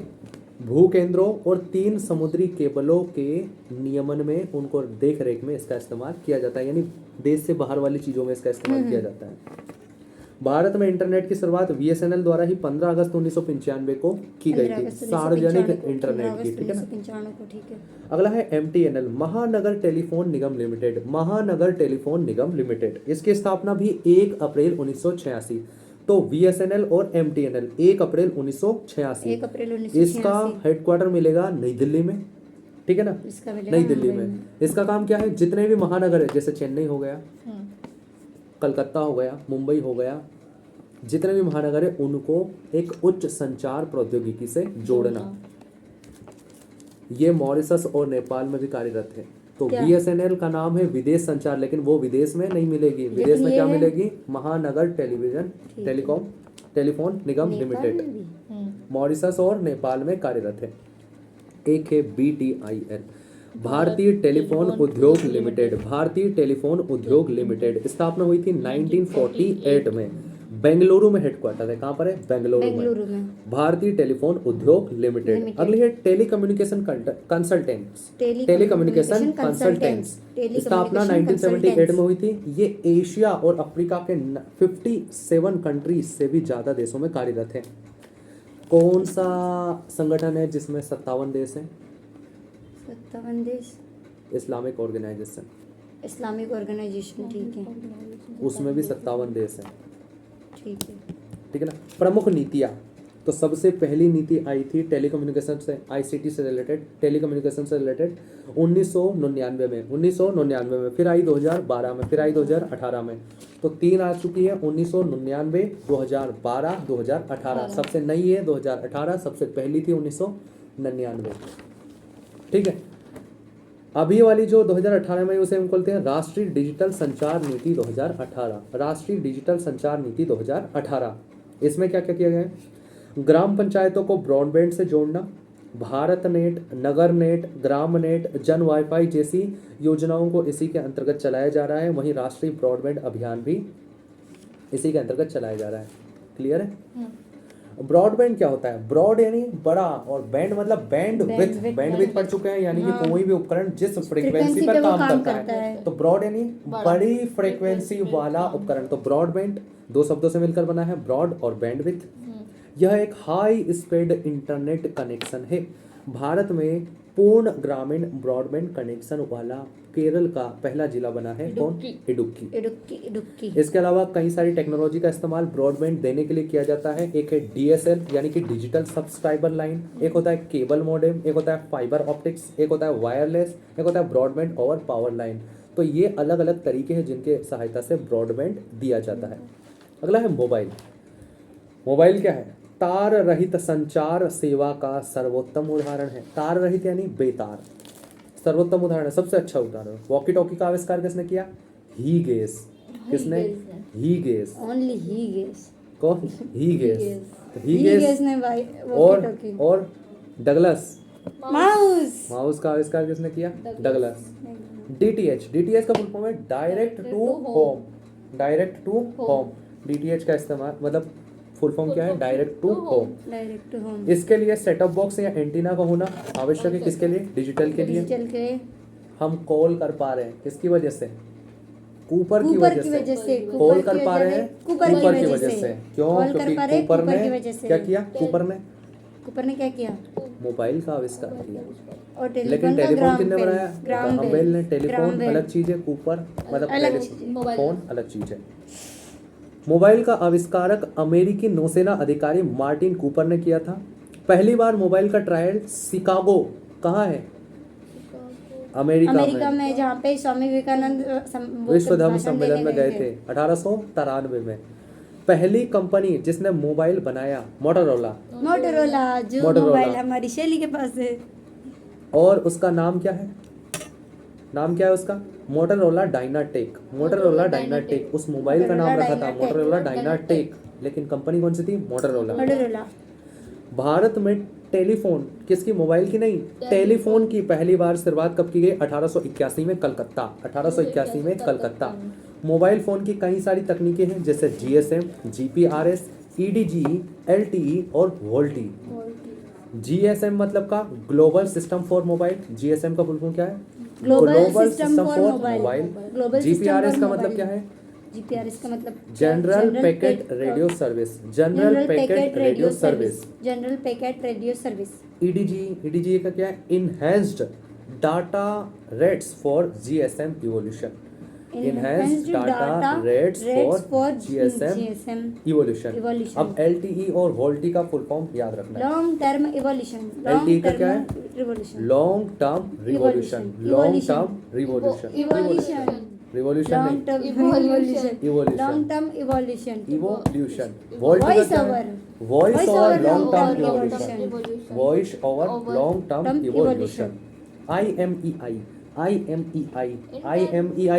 भू केंद्रों और 3 समुद्री केबलों के नियमन में, उनको देख रेख में इसका इस्तेमाल किया जाता है, यानी देश से बाहर वाली चीजों में इसका इस्तेमाल किया जाता है। भारत में इंटरनेट की शुरुआत VSNL द्वारा ही 15 अगस्त 1995 को की गई थी, सार्वजनिक इंटरनेट की। ठीक है ना। अगला है MTNL, महानगर टेलीफोन निगम लिमिटेड। महानगर टेलीफोन निगम लिमिटेड, इसकी स्थापना भी 1 अप्रैल 1986। तो VSNL और MTNL 1 अप्रैल 1986। इसका हेडक्वार्टर मिलेगा नई दिल्ली में। ठीक है ना, नई दिल्ली में। इसका काम क्या है? जितने भी महानगर है, जैसे चेन्नई हो गया, कलकत्ता हो गया, मुंबई हो गया, जितने भी महानगर है उनको एक उच्च संचार प्रौद्योगिकी से जोड़ना। ये मॉरिशस और नेपाल में भी कार्यरत है। तो VSNL का नाम है विदेश संचार, लेकिन वो विदेश में नहीं मिलेगी। विदेश में क्या मिलेगी? महानगर टेलीफोन निगम लिमिटेड, मॉरिशस और नेपाल में कार्यरत है। एक है BTIL, भारतीय टेलीफोन उद्योग लिमिटेड। भारतीय टेलीफोन उद्योग लिमिटेड स्थापना हुई थी 1948 में। बेंगलुरु में हेडक्वार्टर है। कहाँ पर है? बेंगलुरु में। भारतीय टेलीफोन उद्योग लिमिटेड। अगली है टेलीकम्युनिकेशन कंसल्टेंट्स। टेलीकम्युनिकेशन कंसल्टेंट्स स्थापना 1978 में हुई थी। ये एशिया और अफ्रीका के 57 कंट्रीज से भी ज्यादा देशों में कार्यरत है। कौन सा संगठन है जिसमें 57 देश हैं? 57 देश। Islamic organisation. इस्लामिक ऑर्गेनाइजेशन, ठीक है। उसमें भी 57 देश हैं। ठीक है, ठीक है ना। प्रमुख नीतियाँ, तो सबसे पहली नीति आई थी टेलीकम्युनिकेशन से, ICT से रिलेटेड, टेलीकम्युनिकेशन से रिलेटेड 1999 में। 1999 में फिर आई 2012 में, फिर आई 2018 में। तो 3 आ चुकी है, 1999, 2012, 2018। सबसे नई है 2018, सबसे पहली थी 1999। ठीक है। अभी वाली जो 2018 में, उसे हम बोलते हैं राष्ट्रीय डिजिटल संचार नीति 2018। राष्ट्रीय डिजिटल संचार नीति 2018। इसमें क्या क्या किया गया है? ग्राम पंचायतों को ब्रॉडबैंड से जोड़ना, भारत नेट, नगर नेट, ग्राम नेट, जन वाईफाई जैसी योजनाओं को इसी के अंतर्गत चलाया जा रहा है। वहीं राष्ट्रीय ब्रॉडबैंड अभियान भी इसी के अंतर्गत चलाया जा रहा है। क्लियर है? ब्रॉडबैंड क्या होता है? ब्रॉड यानी बड़ा, और बैंड मतलब बैंडविड्थ पढ़ चुके हैं, यानी कि कोई भी उपकरण जिस फ्रीक्वेंसी पर काम करता है। तो ब्रॉड यानी बड़ी फ्रीक्वेंसी वाला उपकरण। तो ब्रॉडबैंड 2 शब्दों से मिलकर बना है, ब्रॉड और बैंडविड्थ। यह एक हाई स्पीड इंटरनेट कनेक्शन है। भारत में पूर्ण ग्रामीण ब्रॉडबैंड कनेक्शन वाला केरल का पहला जिला बना है। कौन? इडुक्की। इसके अलावा कई सारी टेक्नोलॉजी का इस्तेमाल ब्रॉडबैंड देने के लिए किया जाता है। एक है DSL यानी कि डिजिटल सब्सक्राइबर लाइन, एक होता है केबल मॉडेम, एक होता है फाइबर ऑप्टिक्स, एक होता है वायरलेस, एक होता है ब्रॉडबैंड ओवर पावर लाइन। तो ये अलग अलग तरीके हैं जिनके सहायता से ब्रॉडबैंड दिया जाता है। अगला है मोबाइल। मोबाइल क्या है? तार रहित संचार सेवा का सर्वोत्तम उदाहरण है। तार रहित यानी बेतार, सर्वोत्तम उदाहरण है, सबसे अच्छा उदाहरण। वॉकी टॉकी का आविष्कार किसने किया? हीगेस। किसने? हीगेस। ओनली ही गेस। कौन? हीगेस। तो हीगेस ने भाई और डगलस। माउस। माउस का आविष्कार किसने किया? डगलस। डीटीएच, डीटीएच का फुल फॉर्म है direct to home. Direct to home, DTH का इस्तेमाल मतलब फुल फॉर्म क्या है? Direct to home. Direct to home. इसके लिए सेटअप बॉक्स या एंटीना का होना आवश्यक है। किसके लिए? डिजिटल के लिए। डिजिटल के हम कॉल कर पा रहे हैं किसकी वजह से? कूपर की कूपर वजह की से। वजह से कॉल कर पा रहे हैं कूपर की वजह से। क्यों? कॉल कर क्योंकि पा रहे हैं कूपर कूपर की ने वजह से। क्या किया? कूपर ने क्या किया? मोबाइल का आविष्कार किया। और लेकिन टेलीफोन किसने बनाया? ग्राहम बेल ने। Telephone Graham Bell. अलग चीज है, कूपर मतलब अलग फोन अलग चीज है। मोबाइल का आविष्कारक अमेरिकी नौसेना अधिकारी मार्टिन कूपर ने किया था। पहली बार मोबाइल का ट्रायल शिकागो, कहाँ है? अमेरिका में, जहाँ पे स्वामी विवेकानंद विश्व धर्म सम्मेलन में गए थे 1893 में। पहली कंपनी जिसने मोबाइल बनाया मोटोरोला। जो मोबाइल हमारी शैली के पास है। और उसका नाम क्या है? नाम क्या है उसका? Motorola DynaTAC. मोटोरोला डायनाटेक उस मोबाइल का नाम रखा था, मोटोरोला डायनाटेक, लेकिन कंपनी कौन सी थी? मोटोरोला। भारत में टेलीफोन, किसकी? मोबाइल की नहीं, टेलीफोन की पहली बार शुरुआत कब की गई? 1881 में कलकत्ता। 1881 में कलकत्ता। मोबाइल फोन की कई सारी तकनीकें हैं जैसे जीएसएम, जीपीआरएस, ईडीजी, एलटीई और वोल्टी। जीएसएम मतलब का global system for mobile. GSM का फुल फॉर्म क्या है? Global system for mobile. GPRS का मतलब क्या है? जीपीआरएस का मतलब general packet radio service. General packet radio service. General packet radio service. EDG का क्या है? Enhanced data rates for GSM evolution. Enhanced data rates for GSM evolution. अब एलटीई और वोल्टी का फुल फॉर्म याद रखना है। Long term evolution. एलटीई का क्या है? Long term revolution. Long term revolution. Revolution नहीं, long term evolution. Evolution. Voice over long term evolution. Voice over long term evolution. IMEI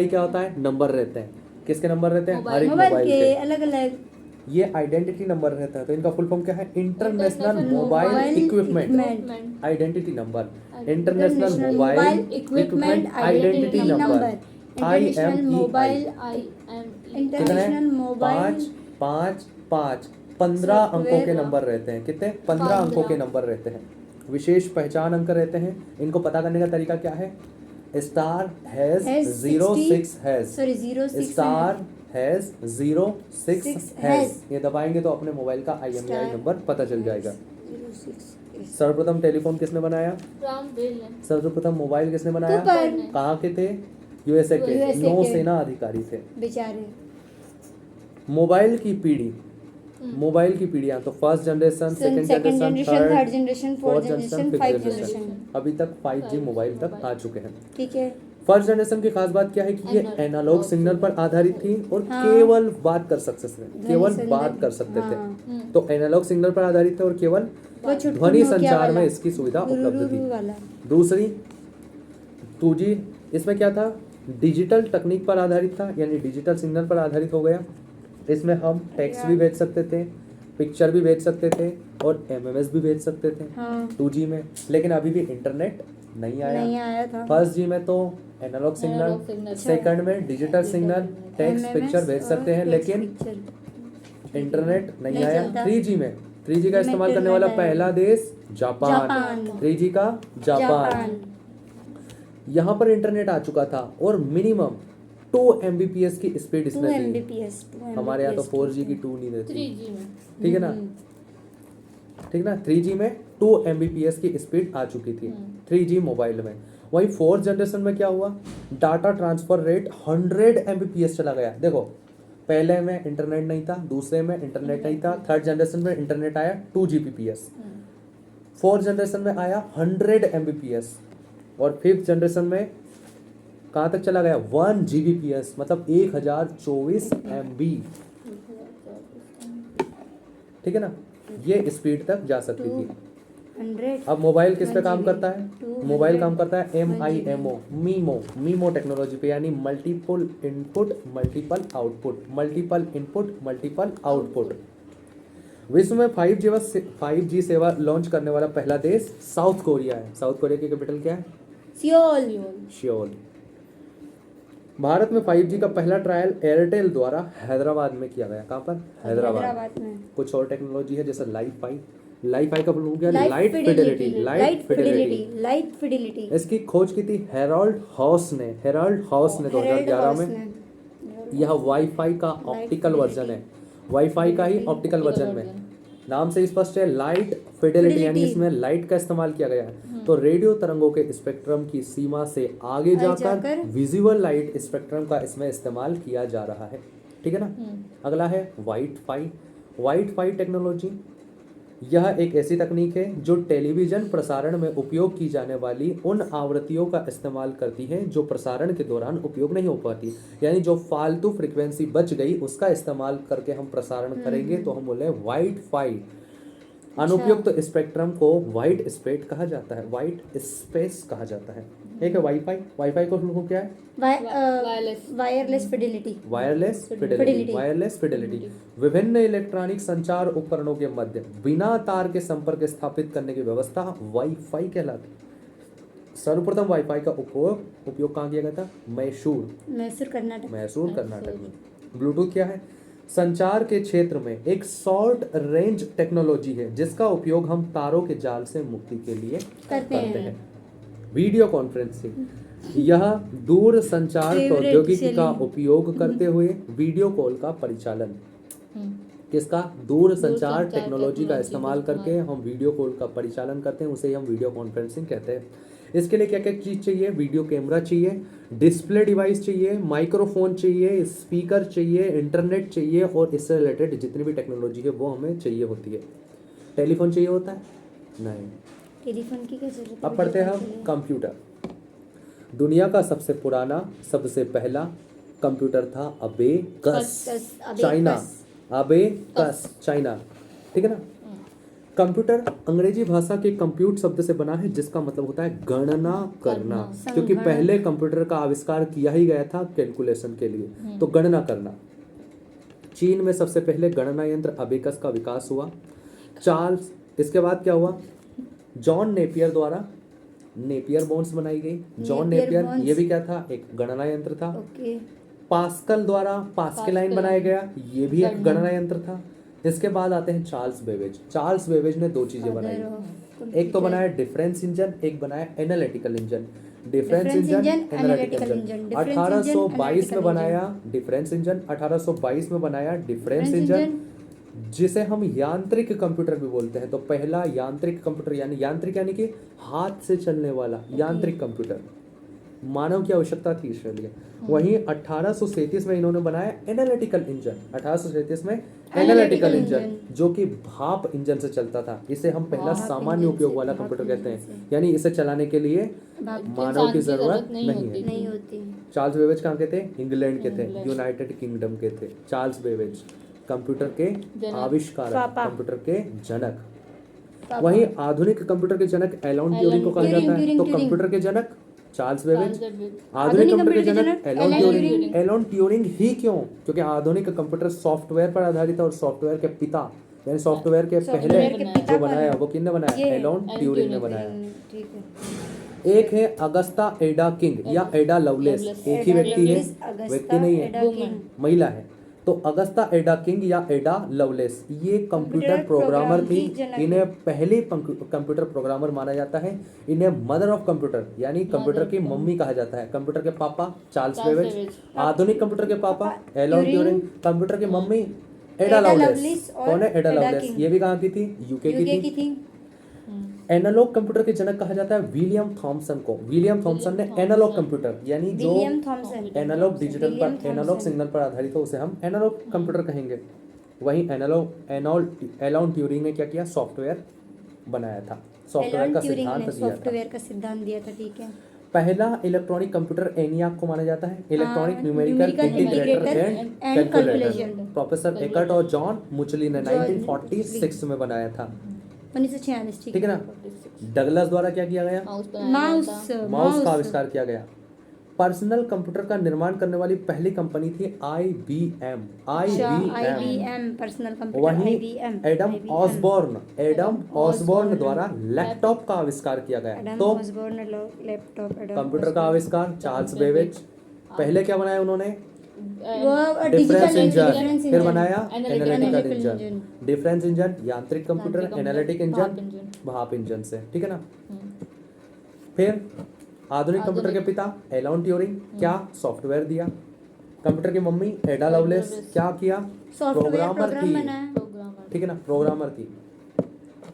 क्या होता है? नंबर रहते हैं। किसके नंबर रहते हैं? हर एक मोबाइल के अलग अलग। ये आइडेंटिटी नंबर रहता है, तो इनका फुल फॉर्म क्या है? International mobile equipment identity number. International mobile equipment identity number IMEI। International mobile 15 अंकों के नंबर रहते हैं। कितने? 15 अंकों के नंबर रहते हैं। विशेष पहचान अंक रहते हैं। इनको पता करने का तरीका क्या है? Star has 06 has. Star has 06 has. ये दबाएंगे तो अपने मोबाइल का IMEI नंबर पता चल जाएगा। सर्वप्रथम टेलीफोन किसने बनाया? सर्वप्रथम मोबाइल किसने बनाया? कहाँ के थे? यूएसए के नौसेना अधिकारी थे बेचारे। मोबाइल की पीढ़ियां तो first generation, second generation, third generation, fourth generation, fifth generation. अभी तक 5G मोबाइल तक आ चुके हैं। ठीक है। फर्स्ट जनरेशन की खास बात क्या है कि ये एनालॉग सिग्नल पर आधारित थी और केवल बात कर सकते थे। तो एनालॉग सिग्नल पर आधारित थे और केवल ध्वनि संचार में इसकी सुविधा उपलब्ध थी। दूसरी 2G, इसमें क्या था? डिजिटल तकनीक पर आधारित था, यानी डिजिटल सिग्नल पर आधारित हो गया। इसमें हम टेक्स्ट भी भेज सकते थे, पिक्चर भी भेज सकते थे और MMS भी भेज सकते थे 2G में। लेकिन अभी भी इंटरनेट नहीं आया था। फर्स्ट G में तो एनालॉग सिग्नल, सेकंड में डिजिटल सिग्नल, टेक्स्ट, पिक्चर भेज सकते हैं, लेकिन इंटरनेट नहीं आया। 3G में 3G का इस्तेमाल करने वाला पहला देश जापान। 3G का जापान। यहाँ पर इंटरनेट आ चुका था और मिनिमम 2 Mbps की स्पीड इसने दी। हमारे यहाँ तो 4G की 2 नहीं देती। ठीक है ना? 3G में 2 Mbps की स्पीड आ चुकी थी 3G मोबाइल में। वहीं 4th जनरेशन में क्या हुआ? डाटा ट्रांसफर रेट 100 Mbps चला गया। देखो, पहले में इंटरनेट नहीं था, दूसरे में इंटरनेट नहीं था, थर्ड जनरेशन में इंटरनेट आया 2 Gbps, 4th जनरेशन में आया 100 Mbps और 5th जनरेशन में कहाँ तक चला गया? 1 Gbps, मतलब 1024 MB। ठीक है ना? ये स्पीड तक जा सकती थी। 100। अब मोबाइल किस पे 1 काम GB, करता है? 200, मोबाइल काम करता है 1 GB, MIMO मीमो टेक्नोलॉजी पे, यानी multiple input multiple output, multiple input multiple output. विश्व में 5G सेवा लॉन्च करने वाला पहला देश साउथ कोरिया है। साउथ कोरिया की कैपिटल क्या है? सियोल। सियोल। भारत में 5G का पहला ट्रायल एयरटेल द्वारा हैदराबाद में किया गया। कहाँ पर? हैदराबाद। में। कुछ और टेक्नोलॉजी है जैसे लाइफ का मतलब क्या? Light light Fidelity. Light Fidelity. इसकी खोज की थी हेराल्ड हॉस ने 2011 में। यह वाईफाई का ऑप्टिकल वर्जन है, वाईफाई का ही ऑप्टिकल वर्जन में। नाम से स्पष्ट है, लाइट फिडेलिटी, यानी इसमें लाइट का इस्तेमाल किया गया है। तो रेडियो तरंगों के स्पेक्ट्रम की सीमा से आगे जाकर विजुअल लाइट स्पेक्ट्रम का इसमें इस्तेमाल किया जा रहा है। ठीक है ना। अगला है वाइट-फाई टेक्नोलॉजी। यह एक ऐसी तकनीक है जो टेलीविजन प्रसारण में उपयोग की जाने वाली उन आवृत्तियों का इस्तेमाल करती है जो प्रसारण के दौरान उपयोग नहीं हो पाती, यानी जो फालतू फ्रीक्वेंसी बच गई उसका इस्तेमाल करके हम प्रसारण करेंगे, तो हम बोले वाइट फाई। अनुपयुक्त स्पेक्ट्रम को वाइट स्पेस कहा जाता है, कहा जाता है। एक है वाईफाई को क्या है? Wireless Fidelity. विभिन्न इलेक्ट्रॉनिक संचार उपकरणों के मध्य बिना तार के संपर्क स्थापित करने की व्यवस्था वाईफाई कहलाती है। सर्वप्रथम वाईफाई का उपयोग कहाँ किया गया था? मैसूर कर्नाटक में। ब्लूटूथ क्या है? संचार के क्षेत्र में एक शॉर्ट रेंज टेक्नोलॉजी है जिसका उपयोग हम तारों के जाल से मुक्ति के लिए करते हैं। वीडियो कॉन्फ्रेंसिंग, यह दूर संचार प्रौद्योगिकी का उपयोग करते हुए वीडियो कॉल का परिचालन। किसका? दूर संचार टेक्नोलॉजी का इस्तेमाल करके हम वीडियो कॉल का परिचालन करते हैं, उसे हम वीडियो कॉन्फ्रेंसिंग कहते हैं। इसके लिए क्या क्या चीज़ चाहिए? वीडियो कैमरा चाहिए, डिस्प्ले डिवाइस चाहिए, माइक्रोफोन चाहिए, स्पीकर चाहिए, इंटरनेट चाहिए, और इससे रिलेटेड जितनी भी टेक्नोलॉजी है वो हमें चाहिए होती है। टेलीफोन चाहिए होता है? नहीं। टेलीफोन की क्या जरूरत है? अब पढ़ते हैं हम कंप्यूटर। दुनिया का सबसे पुराना, सबसे पहला कंप्यूटर था अबेकस, चाइना। ठीक है ना। कंप्यूटर अंग्रेजी भाषा के कंप्यूट शब्द से बना है जिसका मतलब होता है गणना करना, क्योंकि पहले कंप्यूटर का आविष्कार किया ही गया था कैलकुलेशन के लिए, तो गणना करना। चीन में सबसे पहले गणना यंत्र अबेकस का विकास हुआ। इसके बाद क्या हुआ? जॉन नेपियर द्वारा नेपियर बोन्स बनाई गई। जॉन नेपियर, ये भी क्या था? एक गणना यंत्र था। पास्कल द्वारा पास्केलाइन बनाया गया, ये भी एक गणना यंत्र था। इसके बाद आते हैं चार्ल्स बेबेज ने दो चीजें बनाई। एक तो बनाया डिफरेंस इंजन, एक बनाया analytical engine. Difference engine, analytical engine. 1822 में बनाया डिफरेंस इंजन, 1822 में बनाया डिफरेंस इंजन, जिसे हम यांत्रिक कंप्यूटर भी बोलते हैं। तो पहला यांत्रिक कंप्यूटर, यानी कि हाथ से चलने वाला यांत्रिक कंप्यूटर, मानव की आवश्यकता थी इसके लिए। वहीं 1837 में इन्होंने बनाया एनालिटिकल इंजन। 1837 में एनालिटिकल इंजन, जो कि भाप इंजन से चलता था। इसे हम पहला सामान्य उपयोग वाला कंप्यूटर कहते हैं, यानी इसे चलाने के लिए मानव की जरूरत नहीं होती। चार्ल्स बेबेज कहाँ के थे? इंग्लैंड के थे, यूनाइटेड किंगडम के थे। चार्ल्स बेबेज कंप्यूटर के आविष्कारक, कंप्यूटर के जनक। वहीं आधुनिक कंप्यूटर के जनक एलन ट्यूरिंग को कहा जाता है। तो कंप्यूटर के जनक चार्ल्स बेबेज, आधुनिक कंप्यूटर के जनक एलन ट्यूरिंग ही क्यों? क्योंकि आधुनिक कंप्यूटर सॉफ्टवेयर पर आधारित है, और सॉफ्टवेयर के पिता, यानी सॉफ्टवेयर के पहले जो बनाया वो किसने बनाया? एलन ट्यूरिंग ने बनाया। एक है अगस्ता एडा किंग या एडा लवलेस, एक ही व्यक्ति है, व्यक्ति नहीं है, महिला है। तो अगस्ता एडा किंग या एडा लवलेस, ये कंप्यूटर प्रोग्रामर थी। इन्हें पहली कंप्यूटर प्रोग्रामर माना जाता है। इन्हें मदर ऑफ कंप्यूटर, यानी कंप्यूटर की मम्मी कहा जाता है। कंप्यूटर के पापा चार्ल्स बेबेज, आधुनिक कंप्यूटर के पापा एलन ट्यूरिंग, कंप्यूटर की मम्मी एडा लवलेस। कौन है एडा लवलेस? ये भी कहाँ की थी? यूके की थी। एनालॉग कंप्यूटर के जनक कहा जाता है विलियम थॉमसन को। विलियम थॉमसन ने एनालॉग कंप्यूटर, यानी जो एनालॉग डिजिटल पर, एनालॉग सिग्नल पर आधारित हो, उसे हम एनालॉग कंप्यूटर कहेंगे। वहीं एलन ट्यूरिंग ने क्या किया? सॉफ्टवेयर बनाया था, सॉफ्टवेयर का सिद्धांत दिया था। ठीक है। पहला इलेक्ट्रॉनिक कंप्यूटर एनियाक को माना जाता है, electronic numerical numerical integrator integrator and and calculator. calculation। Professor Eckert और जॉन मुचली ने 1946 में बनाया था, 1946। ठीक है ना। डगलस द्वारा क्या किया गया? माउस माउस का आविष्कार किया गया। पर्सनल कंप्यूटर का निर्माण करने वाली पहली कंपनी थी IBM। IBM पर्सनल कंप्यूटर वहीं IBM। एडम ऑसबॉर्न द्वारा लैपटॉप का आविष्कार किया गया। एडम तो ऑसबॉर्न लैपटॉप कंप्यूटर का आविष्कार चार्ल्स बेबेज। पहले क्या बनाया उन्होंने? वो डिफरेंस डिजिटल इंजन। फिर बनाया Analytical analytical engine. Engine. Difference engine यांत्रिक कंप्यूटर, एनालिटिक इंजन भाप इंजन से, ठीक है ना। फिर आधुनिक कंप्यूटर के पिता एलन ट्यूरिंग क्या सॉफ्टवेयर दिया। कंप्यूटर की मम्मी एडा लवलेस क्या किया? प्रोग्रामर की, ठीक है ना, प्रोग्रामर की।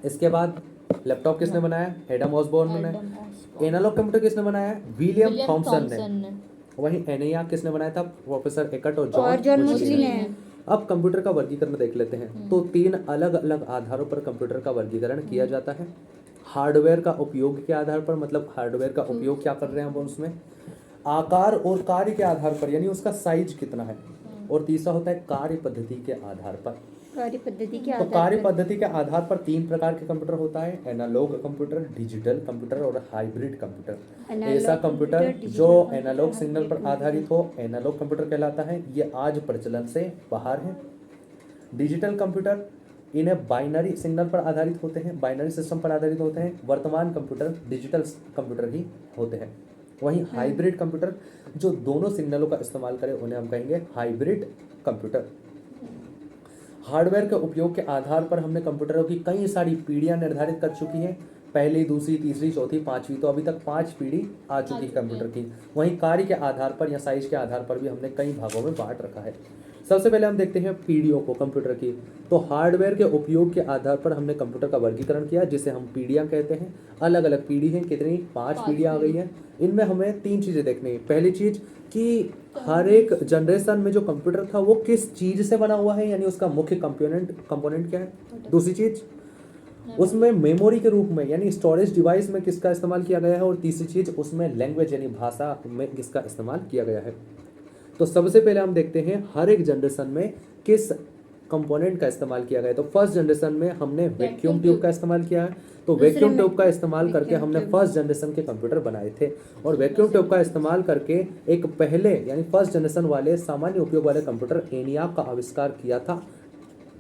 इसके बाद लैपटॉप किसने बनाया? एडम ऑसबॉर्न ने। एनालॉग कंप्यूटर किसने बनाया? विलियम थॉमसन ने। वहीं एनियाक किसने बनाया था? प्रोफेसर एकर्ट और जॉन मुचली ने। अब कंप्यूटर का वर्गीकरण देख लेते हैं। तो 3 अलग अलग आधारों पर कंप्यूटर का वर्गीकरण किया जाता है। हार्डवेयर का उपयोग के आधार पर, मतलब हार्डवेयर का उपयोग क्या कर रहे हैं हम उसमें, आकार और कार्य के आधार पर, यानी उसका साइज कितना है, और तीसरा होता है कार्य पद्धति के आधार पर। कार्य पद्धति के तो आधार कार्य पर। पद्धति के आधार पर 3 प्रकार के कंप्यूटर होता है, एनालॉग कंप्यूटर, डिजिटल कंप्यूटर और हाइब्रिड कंप्यूटर। ऐसा कंप्यूटर जो एनालॉग सिग्नल पर आधारित हो एनालॉग कंप्यूटर कहलाता है। ये आज प्रचलन से बाहर है। डिजिटल कंप्यूटर इन्हें बाइनरी सिग्नल पर आधारित होते हैं, बाइनरी सिस्टम पर आधारित होते हैं। वर्तमान कंप्यूटर डिजिटल कंप्यूटर ही होते हैं। वहीं हाइब्रिड कंप्यूटर जो दोनों सिग्नलों का इस्तेमाल करे उन्हें हम कहेंगे हाइब्रिड कंप्यूटर। हार्डवेयर के उपयोग के आधार पर हमने कंप्यूटरों की कई सारी पीढ़ियां निर्धारित कर चुकी हैं। पहली, दूसरी, तीसरी, चौथी, पांचवी, तो अभी तक 5 पीढ़ी आ चुकी है कंप्यूटर की। वहीं कार्य के आधार पर या साइज के आधार पर भी हमने कई भागों में बांट रखा है। सबसे पहले हम देखते हैं पीढ़ियों को कंप्यूटर की। तो हार्डवेयर के उपयोग के आधार पर हमने कंप्यूटर का वर्गीकरण किया, जिसे हम पीढ़ियां कहते हैं। अलग अलग पीढ़ी हैं, कितनी? 5 पीढ़ियां आ गई हैं। इनमें हमें 3 चीजें देखनी है। पहली चीज कि हर एक जनरेशन में जो कंप्यूटर था वो किस चीज से बना हुआ है, यानी उसका मुख्य कंपोनेंट क्या है। दूसरी चीज उसमें मेमोरी के रूप में यानी स्टोरेज डिवाइस में किसका इस्तेमाल किया गया है, और तीसरी चीज उसमें लैंग्वेज यानी भाषा में किसका इस्तेमाल किया गया है। तो सबसे पहले हम देखते हैं हर एक जनरेशन में किस कंपोनेंट का इस्तेमाल किया गया है। तो फर्स्ट जनरेशन में हमने वैक्यूम ट्यूब का इस्तेमाल किया है। तो वैक्यूम ट्यूब का इस्तेमाल करके हमने फर्स्ट जनरेशन के कंप्यूटर बनाए थे। और वैक्यूम ट्यूब का इस्तेमाल करके एक पहले यानी फर्स्ट जनरेशन वाले सामान्य उपयोग वाले कंप्यूटर एनियाक का आविष्कार किया था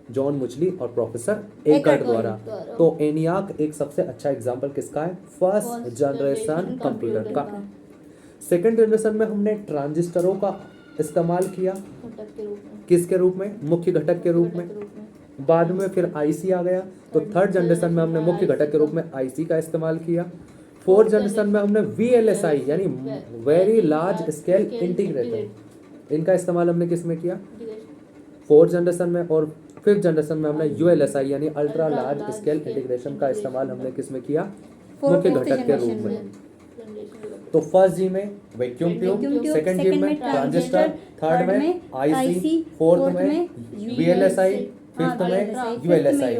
जॉन मुचली और प्रोफेसर एकर्ट द्वारा। तो एनियाक एक सबसे अच्छा एग्जाम्पल किसका है? फर्स्ट जनरेशन कंप्यूटर का। सेकेंड जनरेशन में हमने ट्रांजिस्टरों का इस्तेमाल किया, किसके रूप में? मुख्य घटक के रूप में। बाद में फिर आईसी आ गया। तो थर्ड जनरेशन में हमने मुख्य घटक के रूप में आईसी का इस्तेमाल किया। फोर्थ जनरेशन में हमने VLSI यानी वेरी लार्ज स्केल इंटीग्रेटर, इनका इस्तेमाल हमने किस में किया? फोर्थ जनरेशन में। और फिफ्थ जनरेशन में हमने ULSI यानी अल्ट्रा लार्ज स्केल इंटीग्रेशन का इस्तेमाल हमने किस में किया? मुख्य घटक के रूप में। तो फर्स्ट जी में वैक्यूम ट्यूब, सेकंड जी में ट्रांजिस्टर, थर्ड में आईसी, फोर्थ में VLSI, फिफ्थ में ULSI।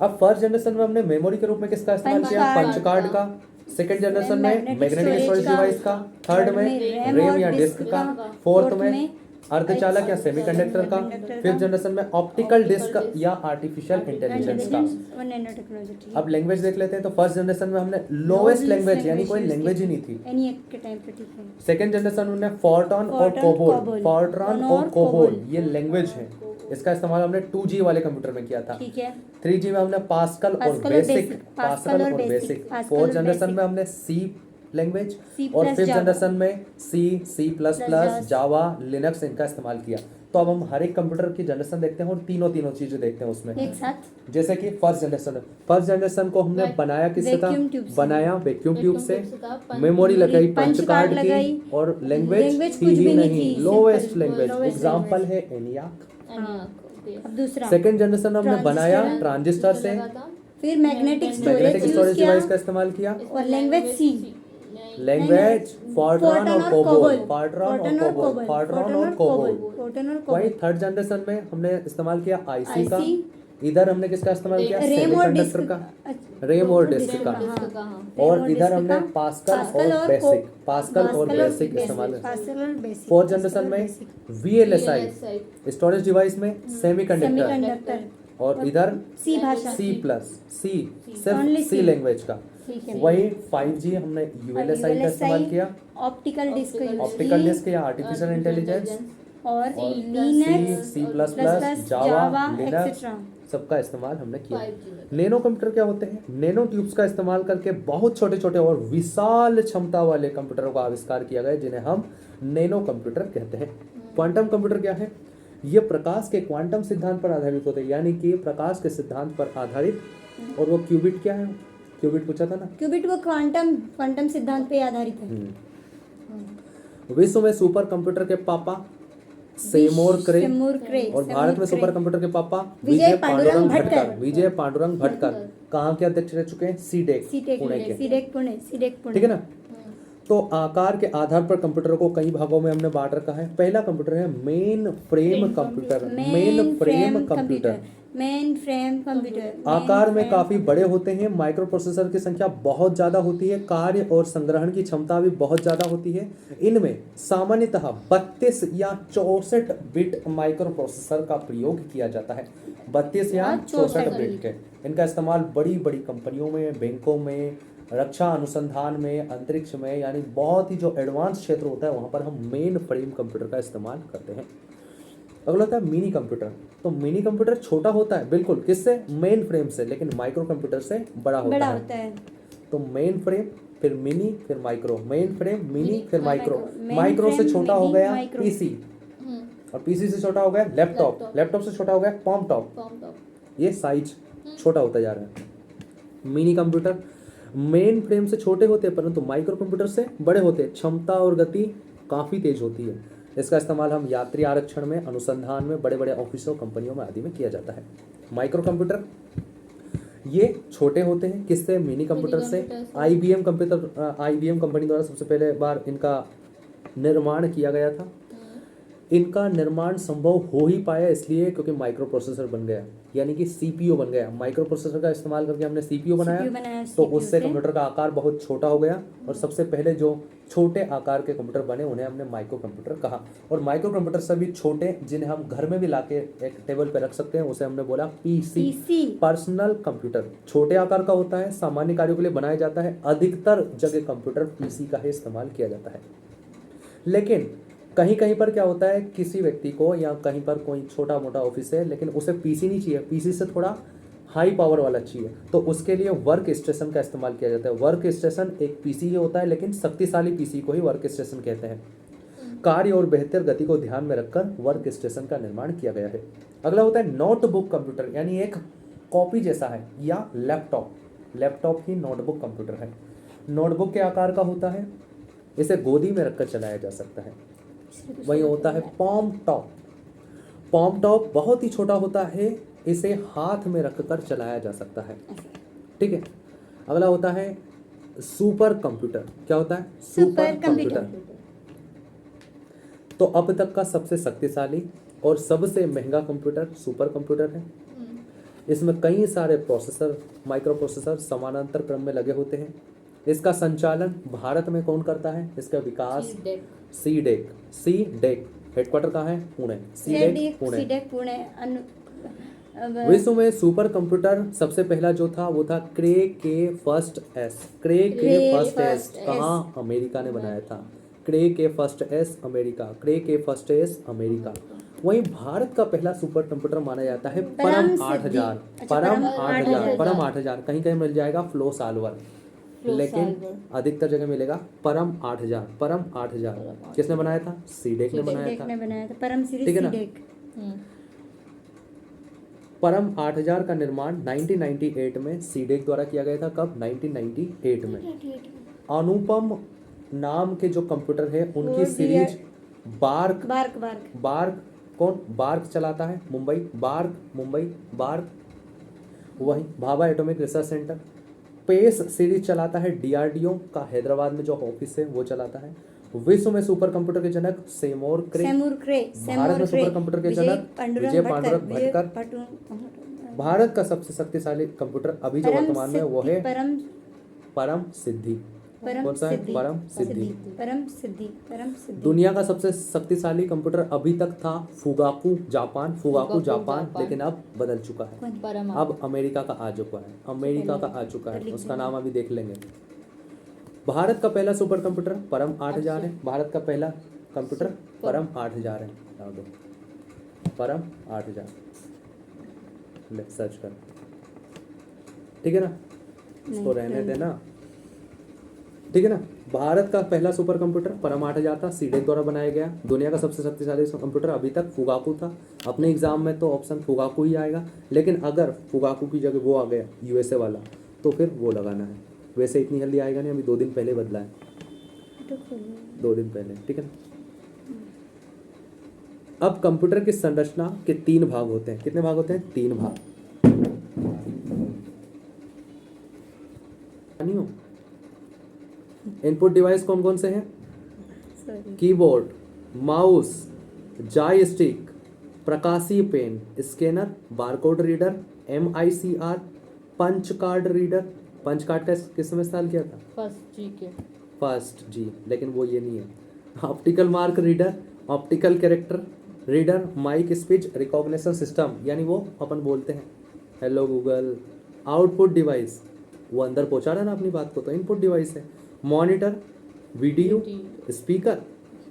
अब फर्स्ट जनरेशन में हमने मेमोरी के रूप में किसका इस्तेमाल किया? पंच कार्ड का। सेकंड जनरेशन में मैग्नेटिक स्टोरेज डिवाइस का। थर्ड में रैम या डिस्क का। फोर्थ में अर्धचालक या सेमीकंडक्टर का। फिफ्थ जनरेशन में ऑप्टिकल डिस्क या आर्टिफिशियल इंटेलिजेंस का। अब लैंग्वेज देख लेते हैं। तो फर्स्ट जनरेशन में हमने लोएस्ट लैंग्वेज यानी कोई लैंग्वेज ही नहीं थी। सेकंड जनरेशन में फोर्ट्रॉन और कोबोल, फोर्ट्रॉन और कोबोल ये लैंग्वेज है। इसका इस्तेमाल हमने 2G वाले कंप्यूटर में किया था। 3G में हमने पास्कल और बेसिक। फोर्थ जनरेशन में हमने सी लैंग्वेज और फिफ्थ जनरेशन में C++, जावा, लिनक्स इनका इस्तेमाल किया। तो अब हम हर एक कंप्यूटर की जनरेशन देखते हैं और तीनों चीजें देखते हैं उसमें एक साथ। जैसे कि फर्स्ट जनरेशन को हमने बनाया किससे था? बनाया वैक्यूम ट्यूब से। मेमोरी लगाई पंच कार्ड की और लैंग्वेज थी ही नहीं, लोएस्ट लैंग्वेज। एग्जांपल है एनियाक। अब दूसरा सेकंड जनरेशन में हमने बनाया ट्रांजिस्टर से। फिर मैग्नेटिक स्टोरेज डिवाइस का इस्तेमाल किया और लैंग्वेज फोर्ट्रॉन और कोबोल। वही थर्ड जनरेशन में हमने इस्तेमाल किया आईसी का इधर हमने किसका इस्तेमाल किया, रैम और डिस्क सेमीकंडक्टर का, रैम और डिस्क का, और इधर हमने पास्कल और बेसिक, पास्कल और बेसिक इस्तेमाल है। फोर्थ जनरेशन में VLSI स्टोरेज डिवाइस में सेमीकंडक्टर, सेमीकंडक्टर, और इधर सी भाषा, C प्लस, C Only सिर्फ C C। लैंग्वेज का। वही 5G हमने ULSI का इस्तेमाल किया, ऑप्टिकल डिस्क यूज ऑप्टिकल की, डिस्क या आर्टिफिशियल इंटेलिजेंस, और और लिनक्स, C प्लस प्लस, जावा, लिनक्स एक्सेट्रा। सबका इस्तेमाल हमने किया। नैनो कंप्यूटर क्या होते हैं, नैनो ट्यूब्स का इस्तेमाल करके बहुत छोटे छोटे और विशाल क्षमता वाले कंप्यूटरों का आविष्कार किया गया, जिन्हें हम नैनो कंप्यूटर कहते हैं। क्वांटम कंप्यूटर क्या है, ये प्रकाश के क्वांटम सिद्धांत पर आधारित होते हैं, यानी कि प्रकाश के सिद्धांत पर आधारित। और वो क्यूबिट क्या है, क्यूबिट पूछा था ना, क्यूबिट वो क्वांटम सिद्धांत पे आधारित है। विश्व में सुपर कंप्यूटर के पापा सेमोर क्रे, और भारत में सुपर कंप्यूटर के पापा विजय पांडुरंग भटकर, विजय पांडुरंग भटकर कहाँ के अध्यक्ष रह चुके हैं, सीडेक पुणे के, सीडेक पुणे। ठीक है ना। तो आकार के आधार पर कंप्यूटर को कई भागों में हमने बांट रखा है। पहला कंप्यूटर है main frame computer, main frame computer, main frame computer आकार में काफी बड़े होते हैं, माइक्रो प्रोसेसर की संख्या बहुत ज्यादा होती है, कार्य और संग्रहण की क्षमता भी बहुत ज्यादा होती है। इनमें सामान्यतः 32 या 64 बिट माइक्रो प्रोसेसर का प्रयोग किया जाता है, 32 या 64 बिट के। इनका इस्तेमाल बड़ी बड़ी कंपनियों में, बैंकों में, रक्षा अनुसंधान में, अंतरिक्ष में, यानी बहुत ही जो एडवांस क्षेत्र होता है वहां पर हम मेन फ्रेम कंप्यूटर का इस्तेमाल करते हैं। अगला होता है मिनी कंप्यूटर। तो मिनी कंप्यूटर छोटा होता है बिल्कुल, किससे, मेन फ्रेम से, लेकिन माइक्रो कंप्यूटर से बड़ा होता है। तो मेन फ्रेम, फिर मिनी, फिर माइक्रो, मेन फ्रेम, मिनी, फिर माइक्रो। माइक्रो से छोटा हो गया पीसी, और पीसी से छोटा हो गया लैपटॉप, लैपटॉप से छोटा हो गया पॉम टॉप। ये साइज छोटा होता जा रहा है। मिनी कंप्यूटर मेन फ्रेम से छोटे होते हैं, परंतु माइक्रो कंप्यूटर से बड़े होते हैं, क्षमता और गति काफ़ी तेज होती है। इसका इस्तेमाल हम यात्री आरक्षण में, अनुसंधान में, बड़े बड़े ऑफिसों, कंपनियों में आदि में किया जाता है। माइक्रो कंप्यूटर ये छोटे होते हैं, किससे, मिनी कंप्यूटर से। IBM कंपनी द्वारा सबसे पहले बार इनका निर्माण किया गया था। इनका निर्माण संभव हो ही पाया इसलिए क्योंकि माइक्रो प्रोसेसर बन गया, यानी कि CPU बन गया। माइक्रो प्रोसेसर का इस्तेमाल करके हमने CPU बनाया, तो उससे कंप्यूटर का आकार बहुत छोटा हो गया, और सबसे पहले जो छोटे आकार के कंप्यूटर बने उन्हें हमने माइक्रो कंप्यूटर कहा। और माइक्रो कंप्यूटर से भी छोटे, जिन्हें हम घर में भी लाके एक टेबल पे रख सकते हैं, उसे हमने बोला PC, पर्सनल कंप्यूटर। छोटे आकार का होता है, सामान्य कार्यों के लिए बनाया जाता है, अधिकतर जगह कंप्यूटर PC का ही इस्तेमाल किया जाता है। लेकिन कहीं कहीं पर क्या होता है, किसी व्यक्ति को या कहीं पर कोई छोटा मोटा ऑफिस है, लेकिन उसे PC नहीं चाहिए, PC से थोड़ा हाई पावर वाला चाहिए, तो उसके लिए वर्क स्टेशन का इस्तेमाल किया जाता है। वर्क स्टेशन एक PC ही होता है, लेकिन शक्तिशाली PC को ही वर्क स्टेशन कहते हैं। कार्य और बेहतर गति को ध्यान में रखकर वर्क स्टेशन का निर्माण किया गया है। अगला होता है नोटबुक कंप्यूटर, यानी एक कॉपी जैसा है, या लैपटॉप। लैपटॉप ही नोटबुक कंप्यूटर है। नोटबुक के आकार का होता है, इसे गोदी में रखकर चलाया जा सकता है। वही होता है पॉम टॉप। पॉम टॉप बहुत ही छोटा होता है, इसे हाथ में रखकर चलाया जा सकता है, ठीक है। अगला होता है सुपर कंप्यूटर। क्या होता है, सुपर कंप्यूटर। तो अब तक का सबसे शक्तिशाली और सबसे महंगा कंप्यूटर सुपर कंप्यूटर है। इसमें कई सारे प्रोसेसर, माइक्रो प्रोसेसर समानांतर क्रम में लगे होते हैं। इसका संचालन भारत में कौन करता है, इसका विकास सीडेक। हेडक्वार्टर कहाँ है, पुणे। सीडेक पुणे। विश्व में सुपर कंप्यूटर सबसे पहला जो था वो था क्रे के फर्स्ट एस। कहाँ, अमेरिका ने बनाया था। क्रे के फर्स्ट एस अमेरिका। वहीं भारत का पहला सुपर कंप्यूटर माना जाता है परम 8000। परम 8000 कहीं कहीं मिल जाएगा फ्लो सॉल्वर, लेकिन अधिकतर जगह मिलेगा परम 8000। परम 8000 किसने बनाया था, सीडेक ने बनाया था, परम सीरीज, ठीक है ना। परम 8000 का निर्माण 1998 में सीडेक द्वारा किया गया था। कब, 1998 में। अनुपम नाम के जो कंप्यूटर है उनकी सीरीज बार्क कौन, बार्क चलाता है, मुंबई। वही Bhabha atomic research centre. Pace series चलाता है DRDO का हैदराबाद में जो ऑफिस है वो चलाता है। विश्व में सुपर कंप्यूटर के जनक सेमोर क्रे। भारत में सुपर कंप्यूटर के जनक विजय पांडुरंग भटकर। भारत का सबसे शक्तिशाली कंप्यूटर अभी जो वर्तमान में वो है परम सिद्धि। कौन सा है? परम सिद्धि। परम सिद्धि। दुनिया का सबसे शक्तिशाली कंप्यूटर अभी तक था फुगाकू जापान, लेकिन अब बदल चुका है। अब अमेरिका का आ चुका है, उसका नाम अभी देख लेंगे। भारत का पहला सुपर कंप्यूटर परम 8000 है। भारत का पहला कंप्यूटर परम 8000 है। परम 8000 ले सर्च कर, ठीक है ना, इसको रहने देना, ठीक है ना। भारत का पहला सुपर कंप्यूटर परम 8000 था, सीडेक द्वारा बनाया गया। दुनिया का सबसे शक्तिशाली कंप्यूटर अभी तक फुगाकू था। अपने एग्जाम में तो ऑप्शन फुगाकू ही आएगा, लेकिन अगर फुगाकू की जगह वो आ गया यूएसए वाला तो फिर वो लगाना है। वैसे इतनी जल्दी आएगा नहीं, अभी 2 दिन पहले बदला है, 2 दिन पहले, ठीक है ना। अब कंप्यूटर की संरचना के 3 भाग होते हैं। कितने भाग होते हैं? 3 भाग। इनपुट डिवाइस कौन कौन से हैं? कीबोर्ड, माउस, जॉयस्टिक, प्रकाशीय pen, scanner, barcode reader, MICR, punch card reader. Punch card का किस समय इस्तेमाल किया था? फर्स्ट जी, लेकिन वो ये नहीं है। Optical mark reader, optical character reader, mic speech recognition system, यानी वो अपन बोलते हैं हेलो गूगल। आउटपुट डिवाइस, वो अंदर पहुंचा रहा है ना अपनी बात को, तो इनपुट डिवाइस है। Monitor, video, speaker,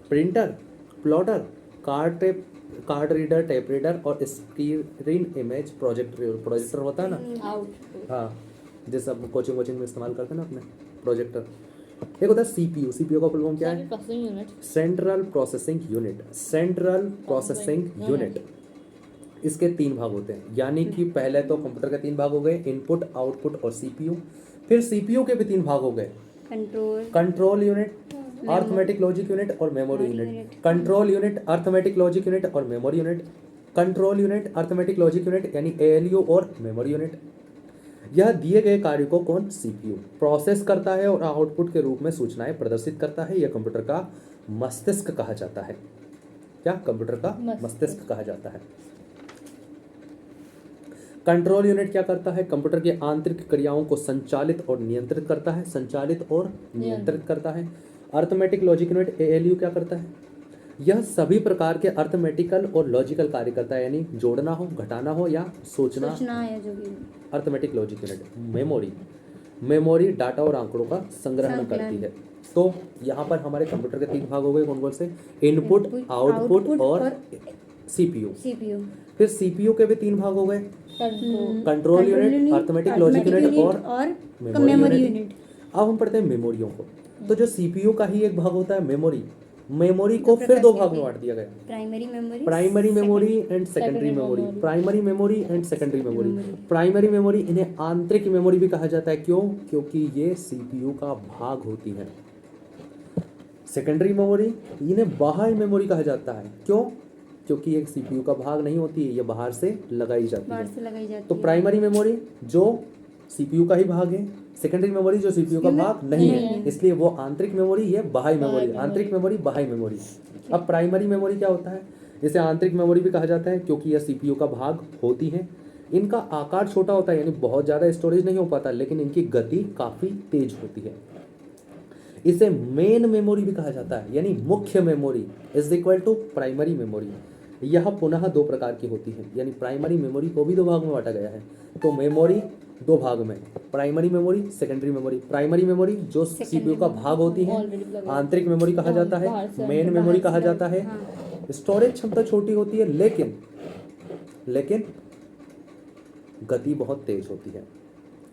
printer, plotter, card reader, tape reader और स्क्रीन इमेज प्रोजेक्टर होता है ना, हाँ, जैसे अब कोचिंग में इस्तेमाल करते हैं ना अपने प्रोजेक्टर। एक होता है सीपीयू का फुल फॉर्म क्या है? Central processing unit. इसके 3 भाग होते हैं, यानी कि पहले तो कंप्यूटर के 3 भाग हो गए, इनपुट, आउटपुट और सीपीयू। फिर सीपीयू के भी 3 भाग हो गए, control unit, arithmetic logic unit और memory unit. Control unit, arithmetic logic unit और memory unit. Control unit, arithmetic logic unit यानी ALU और मेमोरी यूनिट। यह दिए गए कार्य को कौन? सीपीयू प्रोसेस करता है और आउटपुट के रूप में सूचनाएं प्रदर्शित करता है। यह कंप्यूटर का मस्तिष्क कहा जाता है। क्या? कंप्यूटर का मस्तिष्क कहा जाता है। कंट्रोल यूनिट क्या करता है? कंप्यूटर की आंतरिक क्रियाओं को संचालित और नियंत्रित करता है। अर्थमेटिक लॉजिक यूनिट ALU क्या करता है? यह सभी प्रकार के अर्थमेटिकल और लॉजिकल कार्य करता है, यानी जोड़ना हो, घटाना हो या सोचना है जो भी। Arithmetic logic unit memory data और आंकड़ों का संग्रहण करती है। तो यहाँ पर हमारे कंप्यूटर के 3 भाग हो गए, कौन कौन से? इनपुट, आउटपुट और सीपीयू। फिर सीपीयू के भी 3 भाग हो गए, control unit, arithmetic logic unit और मेमोरी यूनिट। अब हम पढ़ते हैं मेमोरियों को। तो जो सीपीयू का ही एक भाग होता है मेमोरी को फिर 2 भाग में बांट दिया गया, primary memory and secondary memory. Primary memory इन्हें आंतरिक मेमोरी भी कहा जाता है। क्यों? क्योंकि ये सीपीयू का भाग होती है। सेकेंडरी मेमोरी इन्हें बाह्य मेमोरी कहा जाता है। क्यों? क्योंकि ये सीपीयू का भाग नहीं होती है, ये बाहर से लगाई जाती है। तो प्राइमरी मेमोरी जो सीपीयू का ही भाग है, सेकेंडरी मेमोरी जो सीपीयू का भाग नहीं है, इसलिए वो आंतरिक मेमोरी, ये बाह्य मेमोरी। आंतरिक मेमोरी, बाह्य मेमोरी। अब प्राइमरी मेमोरी क्या होता है? इसे आंतरिक मेमोरी भी कहा जाता है क्योंकि यह सीपीयू का भाग होती है। इनका आकार छोटा होता है, यानी बहुत ज़्यादा स्टोरेज नहीं हो पाता, लेकिन इनकी गति काफ़ी तेज होती है। इसे मेन मेमोरी भी कहा जाता है, यानी मुख्य memory is equal to primary memory. यह पुनः 2 प्रकार की होती है, यानी प्राइमरी मेमोरी को भी 2 भाग में बांटा गया है। तो मेमोरी 2 भाग में, primary memory, secondary memory. Primary memory जो सीपीयू का भाग होती है, आंतरिक मेमोरी कहा जाता है, मेन मेमोरी कहा जाता है। स्टोरेज क्षमता छोटी होती है, लेकिन गति बहुत तेज होती है।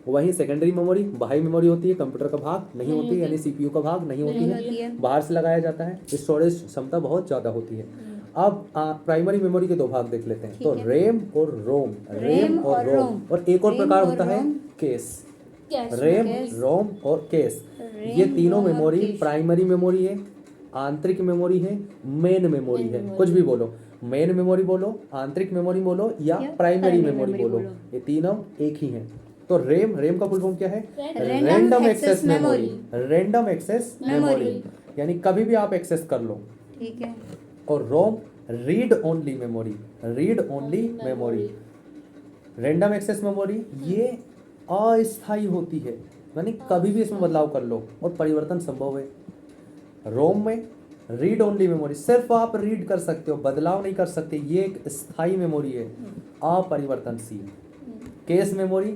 वहीं सेकेंडरी मेमोरी बाह्य मेमोरी होती है, कंप्यूटर का भाग नहीं होती है, यानी सीपीयू का भाग नहीं होती है, बाहर से लगाया जाता है। स्टोरेज क्षमता बहुत ज़्यादा होती है। अब प्राइमरी मेमोरी के 2 भाग देख लेते हैं। तो रैम और रोम। और एक और प्रकार होता है केस। रैम, रोम और केस, ये तीनों मेमोरी प्राइमरी मेमोरी है, आंतरिक मेमोरी है, मेन मेमोरी है। कुछ भी बोलो, मेन मेमोरी बोलो, आंतरिक मेमोरी बोलो या प्राइमरी मेमोरी बोलो, ये तीनों एक ही हैं। तो रैम का फुल फॉर्म क्या है? रैंडम एक्सेस मेमोरी, यानी कभी भी आप एक्सेस कर लो, ठीक है। और ROM read only memory, random access memory ये अस्थायी होती है, यानी कभी भी इसमें बदलाव कर लो और परिवर्तन संभव है। रोम में रीड ओनली मेमोरी, सिर्फ आप रीड कर सकते हो, बदलाव नहीं कर सकते, ये एक स्थायी मेमोरी है, अपरिवर्तनशील। केस मेमोरी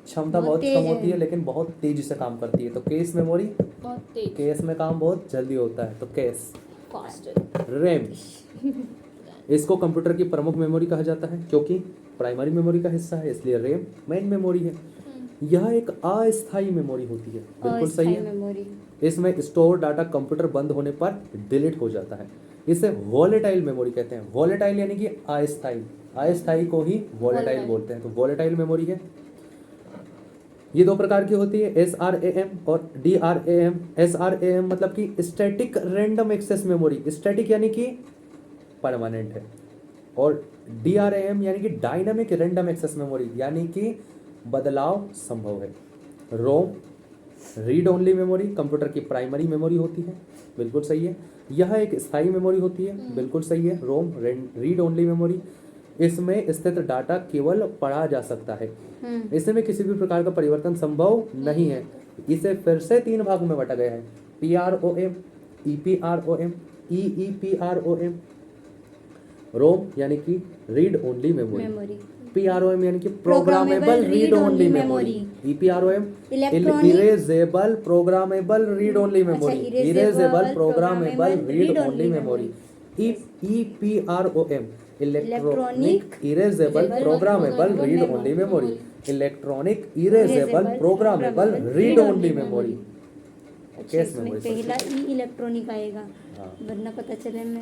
क्षमता बहुत कम होती है लेकिन बहुत तेजी से काम करती है, तो केस मेमोरी बहुत तेज, केस में काम बहुत जल्दी होता है, तो केस। फास्ट। रैम, इसको कंप्यूटर की प्रमुख मेमोरी कहा जाता है क्योंकि प्राइमरी मेमोरी का हिस्सा है, इसलिए रैम मेन मेमोरी है। यह एक अस्थायी मेमोरी होती है, बिल्कुल सही है। मेमोरी, इसमें स्टोर डाटा कंप्यूटर बंद होने पर डिलीट हो जाता है, इसे वॉलेटाइल मेमोरी कहते हैं। वॉलेटाइल यानी कि अस्थायी, अस्थायी को ही वॉलेटाइल बोलते हैं, तो वॉलेटाइल मेमोरी है। ये दो प्रकार की होती है, SRAM और DRAM। SRAM मतलब कि static random access memory, static यानी कि परमानेंट है, और DRAM यानी कि डायनामिक रैंडम एक्सेस मेमोरी, यानी कि बदलाव संभव है। रोम रीड ओनली मेमोरी कंप्यूटर की प्राइमरी मेमोरी होती है, बिल्कुल सही है। यह एक स्थायी मेमोरी होती है, बिल्कुल सही है। रोम रीड ओनली मेमोरी, इसमें स्थित डाटा केवल पढ़ा जा सकता है, इसमें किसी भी प्रकार का परिवर्तन संभव नहीं है। इसे फिर से 3 भागों में बांटा गया है, PROM, EPROM, EEPROM। रोम यानी कि रीड ओनली मेमोरी, PROM यानी कि programmable read only memory, EPROM erasable programmable read only memory, erasable programmable read only memory. EPROM electronic erasable programmable read only memory, electronic erasable programmable read only memory. Case memory पहला ई इलेक्ट्रॉनिक आएगा, हाँ। वरना पता चले मैं।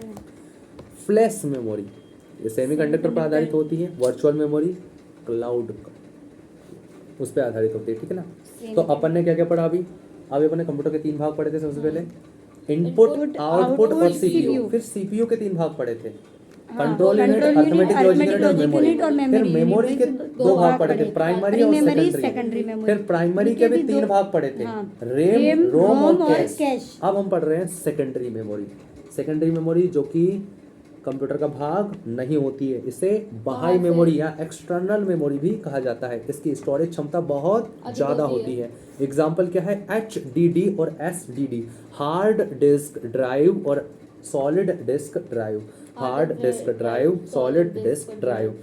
फ्लैश मेमोरी, ये सेमीकंडक्टर पर आधारित होती है। वर्चुअल मेमोरी क्लाउड उस पर आधारित होती है, ठीक है ना। तो अपन ने क्या क्या पढ़ा अभी अपन ने कंप्यूटर के 3 भाग पढ़े थे। सबसे पहले इनपुट, आउटपुट और CPU, फिर CPU के 3 भाग पढ़े थे, control unit, arithmetic logic unit और मेमोरी। फिर मेमोरी के 2 भाग पढ़े थे, प्राइमरी और सेकेंडरी। फिर प्राइमरी के भी 3 भाग पढ़े थे, रैम, रोम और कैश। अब हम पढ़ रहे हैं सेकेंडरी मेमोरी। सेकेंडरी मेमोरी जो कि कंप्यूटर का भाग नहीं होती है, इसे बाह्य मेमोरी या एक्सटर्नल मेमोरी भी कहा जाता है। इसकी स्टोरेज क्षमता बहुत ज़्यादा होती है। एग्जाम्पल क्या है, HDD और SDD, हार्ड डिस्क ड्राइव और solid disk drive, hard disk drive, solid disk drive.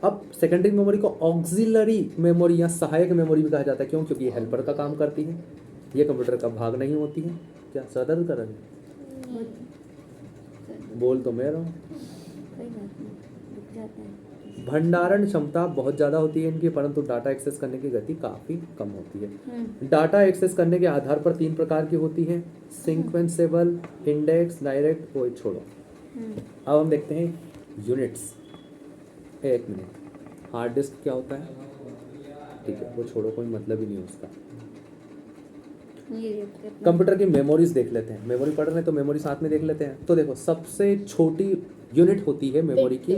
अब सेकेंडरी मेमोरी को ऑक्सिलरी मेमोरी या सहायक मेमोरी भी कहा जाता है, क्यों? क्योंकि ये हेल्पर का काम करती है, ये कंप्यूटर का भाग नहीं होती है। क्या सर दर्द कर रहे हैं? बोल तो मैं रहा हूँ। भंडारण क्षमता बहुत ज़्यादा होती है इनकी, परंतु डाटा एक्सेस करने की गति काफ़ी कम होती है। डाटा एक्सेस करने के आधार पर 3 प्रकार की होती है, सीक्वेंसेबल, इंडेक्स, डायरेक्ट। वो छोड़ो, अब हम देखते हैं यूनिट्स। 1 मिनट, हार्ड डिस्क क्या होता है? ठीक है, वो छोड़ो, कोई मतलब ही नहीं उसका। कंप्यूटर की मेमोरीज देख लेते हैं, मेमोरी पढ़ रहे हैं तो मेमोरी साथ में देख लेते हैं। तो देखो, सबसे छोटी यूनिट होती है मेमोरी की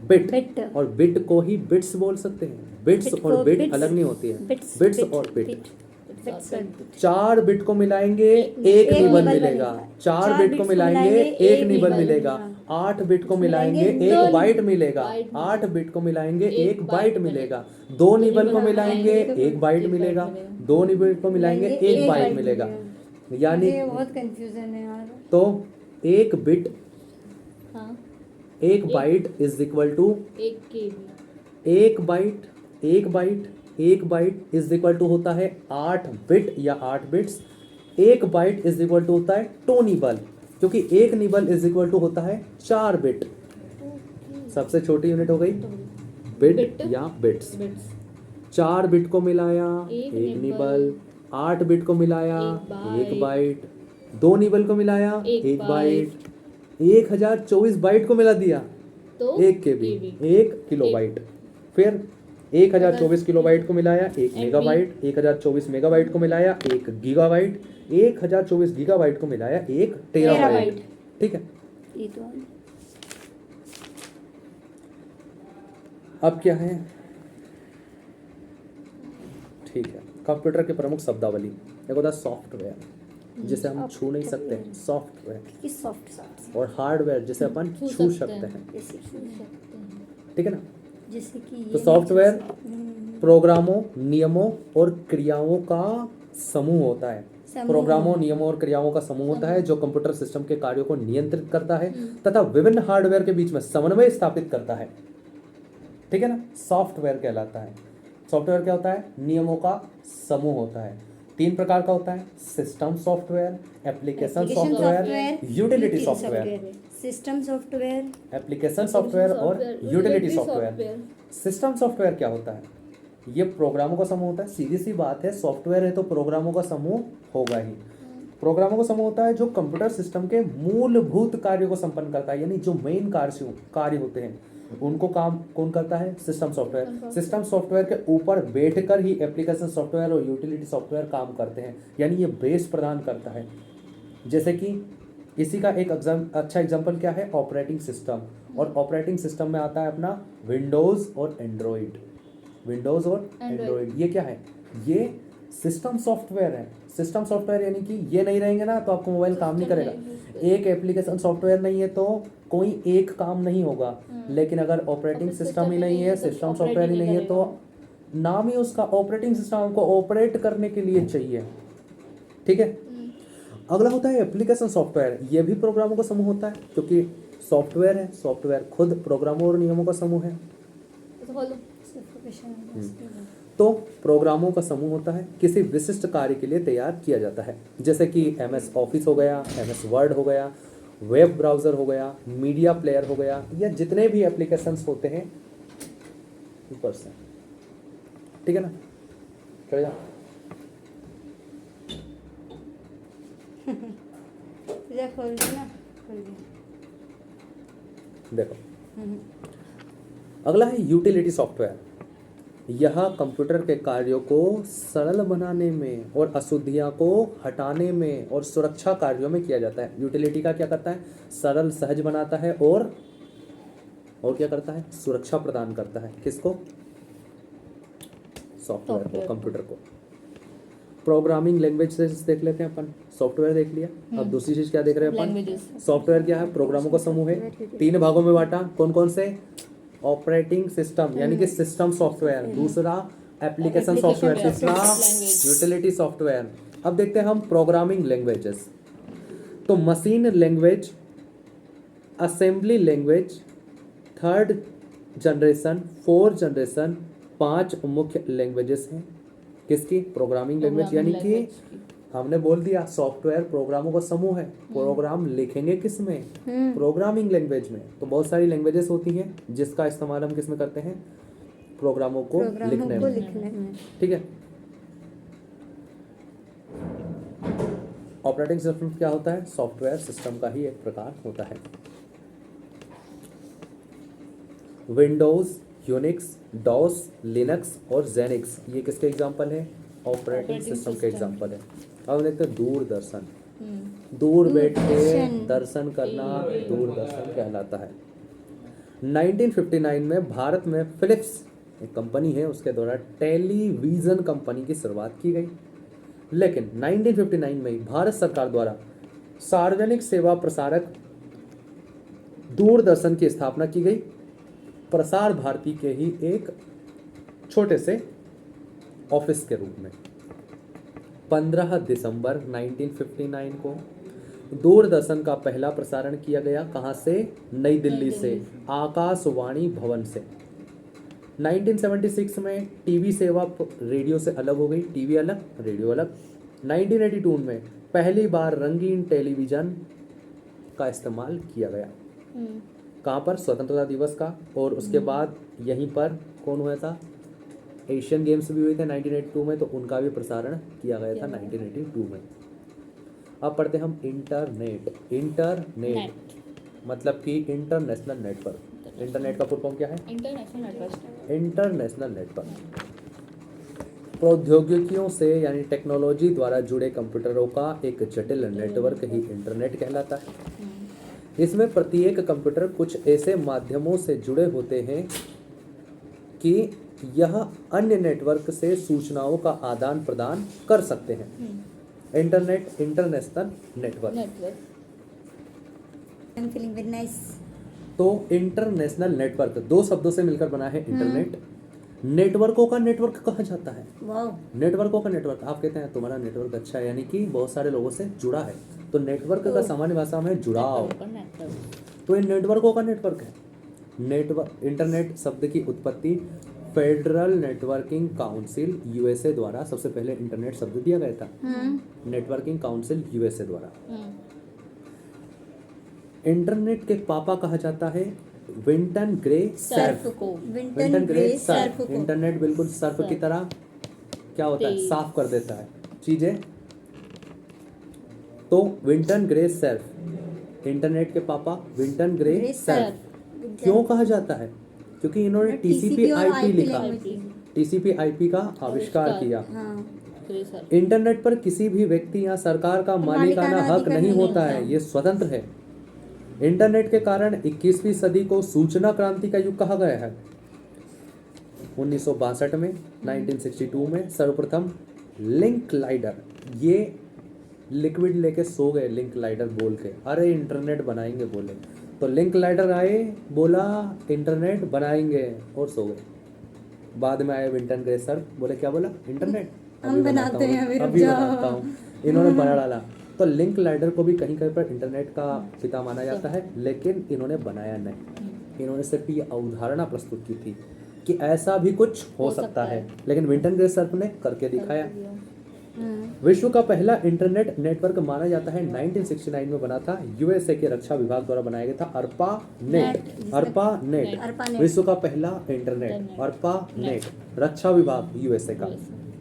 बिट, और बिट को ही बिट्स बोल सकते हैं। बिट्स और बिट अलग नहीं होती है, बिट्स और बिट। 4 बिट को मिलाएंगे 1 निबल मिलेगा, 4 बिट को मिलाएंगे 1 निबल मिलेगा, 8 बिट को मिलाएंगे 1 बाइट मिलेगा, 8 बिट को मिलाएंगे 1 बाइट मिलेगा, 2 निबल को मिलाएंगे 1 बाइट मिलेगा, 2 निबल को मिलाएंगे 1 बाइट मिलेगा। यानी बहुत कंफ्यूजन है यार। तो 1 bit, 1 byte is equal to 1 byte, 1 byte, 1 byte is equal to होता है 8 बिट या 8 bits. 1 byte is equal to होता है 2 निबल, क्योंकि 1 निबल इज इक्वल टू होता है 4 बिट। सबसे छोटी यूनिट हो गई बिट या बिट्स। 4 बिट को मिलाया 1 निबल, 8 बिट को मिलाया 1 बाइट, 2 निबल को मिलाया 1 बाइट, 1024 बाइट को मिला दिया तो 1 KB, 1 किलोबाइट। फिर 1024 किलोबाइट को मिलाया 1 मेगाबाइट, 1024 मेगाबाइट को मिलाया 1 गीगाबाइट, 1024 गीगाबाइट को मिलाया 1 टेराबाइट। ठीक है, अब क्या है? ठीक है, कंप्यूटर के प्रमुख शब्दावली। एक होता है सॉफ्टवेयर, जिसे हम छू नहीं सकते, सॉफ्टवेयर, और हार्डवेयर जिसे अपन छू सकते हैं। ठीक है ना। जैसे कि तो ये सॉफ्टवेयर हम्म, प्रोग्रामों, नियमों और क्रियाओं का समूह होता है। समूह। प्रोग्रामों, नियमों और क्रियाओं का समूह होता है जो कंप्यूटर सिस्टम के कार्यों को नियंत्रित करता है तथा विभिन्न हार्डवेयर के बीच में समन्वय स्थापित करता है। ठीक है ना, सॉफ्टवेयर कहलाता है। सॉफ्टवेयर क्या होता है? नियमों का समूह होता है। 3 प्रकार का होता है, system software, application software, utility software. System software, application software और यूटिलिटी सॉफ्टवेयर। सिस्टम सॉफ्टवेयर क्या होता है? ये प्रोग्रामों का समूह होता है। सीधी सी बात है, सॉफ्टवेयर है तो प्रोग्रामों का समूह होगा ही। प्रोग्रामों का समूह होता है जो कंप्यूटर सिस्टम के मूलभूत कार्यों को संपन्न करता है, यानी जो मेन कार्य होते हैं उनको काम कौन करता है? System software. सिस्टम सॉफ्टवेयर के ऊपर बैठकर ही एप्लीकेशन सॉफ्टवेयर और यूटिलिटी सॉफ्टवेयर काम करते हैं, यानी ये बेस प्रदान करता है। जैसे कि इसी का एक अच्छा एग्जांपल क्या है? Operating system. और ऑपरेटिंग सिस्टम में आता है अपना विंडोज़ और एंड्रॉइड। विंडोज़ और एंड्रॉइड ये क्या है? ये सिस्टम सॉफ्टवेयर है। सिस्टम सॉफ्टवेयर यानी कि ये नहीं रहेंगे ना तो आपको मोबाइल काम नहीं करेगा। एक एप्लीकेशन सॉफ्टवेयर नहीं है तो कोई एक काम नहीं होगा। लेकिन अगर ऑपरेटिंग सिस्टम ही नहीं है, सिस्टम सॉफ्टवेयर ही नहीं है तो नाम ही उसका ऑपरेटिंग सिस्टम को ऑपरेट करने के लिए चाहिए। ठीक है। अगला होता है एप्लीकेशन सॉफ्टवेयर। ये भी प्रोग्रामों का समूह होता है क्योंकि सॉफ्टवेयर है, सॉफ्टवेयर खुद प्रोग्रामों और नियमों का समूह है। तो प्रोग्रामों का समूह होता है, किसी विशिष्ट कार्य के लिए तैयार किया जाता है। जैसे कि MS ऑफिस हो गया, MS वर्ड हो गया, वेब ब्राउज़र हो गया, मीडिया प्लेयर हो गया, या जितने भी एप्लीकेशंस होते हैं ऊपर से। ठीक है ना, चल जा। खोल दो ना, खोल दो। देखो अगला है यूटिलिटी सॉफ्टवेयर। यह कंप्यूटर के कार्यों को सरल बनाने में और अशुद्धियां को हटाने में और सुरक्षा कार्यों में किया जाता है। यूटिलिटी का क्या करता है? सरल सहज बनाता है और क्या करता है? सुरक्षा प्रदान करता है। किसको? सॉफ्टवेयर को, कंप्यूटर को। प्रोग्रामिंग लैंग्वेज से देख लेते हैं अपन। सॉफ्टवेयर देख लिया, अब दूसरी चीज क्या देख रहे हैं अपन? सॉफ्टवेयर क्या है? प्रोग्रामों का समूह है। 3 भागों में बांटा। कौन कौन से? ऑपरेटिंग सिस्टम यानी कि सिस्टम सॉफ्टवेयर, दूसरा एप्लीकेशन सॉफ्टवेयर, तीसरा यूटिलिटी सॉफ्टवेयर। अब देखते हैं हम प्रोग्रामिंग लैंग्वेजेस। तो machine language, assembly language, 3rd generation, 4th generation, 5 मुख्य लैंग्वेजेस हैं। किसकी? Programming language. यानी कि हमने बोल दिया सॉफ्टवेयर प्रोग्रामों का समूह है। प्रोग्राम लिखेंगे किस में? प्रोग्रामिंग लैंग्वेज में। तो बहुत सारी लैंग्वेजेस होती हैं जिसका इस्तेमाल हम किस में करते हैं? प्रोग्रामों को लिखने में। ठीक है। ऑपरेटिंग सिस्टम क्या होता है? सॉफ्टवेयर सिस्टम का ही एक प्रकार होता है। विंडोज, यूनिक्स, डॉस, लिनक्स और जेनिक्स ये किसके एग्जाम्पल है? ऑपरेटिंग सिस्टम के एग्जाम्पल है। अब देखते हैं दूरदर्शन। दूर बैठ के दर्शन करना दूरदर्शन कहलाता है। 1959 में भारत में फिलिप्स एक कंपनी है, उसके द्वारा टेलीविजन कंपनी की शुरुआत की गई। लेकिन 1959 में भारत सरकार द्वारा सार्वजनिक सेवा प्रसारक दूरदर्शन की स्थापना की गई। प्रसार भारती के ही एक छोटे से ऑफिस के रूप में। 15 दिसंबर 1959 को दूरदर्शन का पहला प्रसारण किया गया। कहाँ से? नई दिल्ली से, आकाशवाणी भवन से। 1976 में टीवी सेवा रेडियो से अलग हो गई। टीवी अलग, रेडियो अलग। 1982 में पहली बार रंगीन टेलीविजन का इस्तेमाल किया गया। कहाँ पर? स्वतंत्रता दिवस का। और उसके बाद यहीं पर कौन हुआ था? एशियन गेम्स भी हुए थे 1982 में, तो उनका भी प्रसारण किया गया था 1982 में। अब पढ़ते हम इंटरनेट। इंटरनेट मतलब कि इंटरनेशनल नेटवर्क। इंटरनेट का फुल फॉर्म क्या है? International network. इंटरनेशनल नेटवर्क प्रौद्योगिकियों से यानी टेक्नोलॉजी द्वारा जुड़े कंप्यूटरों का एक जटिल नेटवर्क ही इंटरनेट कहलाता है। इसमें प्रत्येक कंप्यूटर कुछ ऐसे माध्यमों से जुड़े होते हैं कि यह अन्य नेटवर्क से सूचनाओं का आदान प्रदान कर सकते हैं। Internet, international network. I'm feeling very nice. तो इंटरनेशनल नेटवर्क दो शब्दों से मिलकर बना है इंटरनेट। नेटवर्कों का नेटवर्क कहा जाता है। वाओ। नेटवर्कों का नेटवर्क, आप कहते हैं तुम्हारा नेटवर्क अच्छा है, यानी कि बहुत सारे लोगों से जुड़ा है, तो नेटवर्क का सामान्य भाषा में जुड़ाव, तो ये नेटवर्कों का नेटवर्क है। नेटवर्क, इंटरनेट शब्द की उत्पत्ति फेडरल नेटवर्किंग काउंसिल यूएसए द्वारा, सबसे पहले इंटरनेट शब्द दिया गया था नेटवर्किंग काउंसिल यूएसए द्वारा। इंटरनेट के पापा कहा जाता है विंटन ग्रे सर्फ को। Vinton grey Surf. इंटरनेट बिल्कुल सर्फ की तरह क्या होता है, साफ कर देता है चीजें। तो विंटन ग्रे सर्फ, इंटरनेट के पापा विंटन ग्रे सर्फ। क्यों कहा जाता है? क्योंकि इन्होंने टीसीपी आईपी लिखा, टीसीपी आईपी का आविष्कार किया। इंटरनेट पर किसी भी व्यक्ति या सरकार का मालिकाना हक नहीं होता है, ये स्वतंत्र है। इंटरनेट के कारण 21वीं सदी को सूचना क्रांति का युग कहा गया है। 1962 में 1962 में सर्वप्रथम लिंक लाइडर, ये लिक्विड लेके सो गए लिंक लाइडर बोल के, अरे इंटरनेट बनाएंगे बोले, तो लिंक लाइडर आए, बोला इंटरनेट बनाएंगे और सो गए। बाद में आए विंटन ग्रे सर्फ, बोले क्या बोला, इंटरनेट हम बनाते हैं, अभी बनाता हूँ, इन्होंने बना डाला। तो लिंक लाइडर को भी कहीं कहीं पर इंटरनेट का पिता माना जाता है, लेकिन इन्होंने बनाया नहीं। इन्होंने सिर्फ ये अवधारणा प्रस्तुत की थी कि ऐसा भी कुछ हो सकता है, लेकिन विंटन ग्रे सर्फ ने करके दिखाया। विश्व का पहला इंटरनेट नेटवर्क माना जाता है 1969 में बना था, यूएसए के रक्षा विभाग द्वारा बनाया गया था, अर्पा नेट। अर्पा नेट विश्व का पहला इंटरनेट, अर्पा नेट, रक्षा विभाग यूएसए का।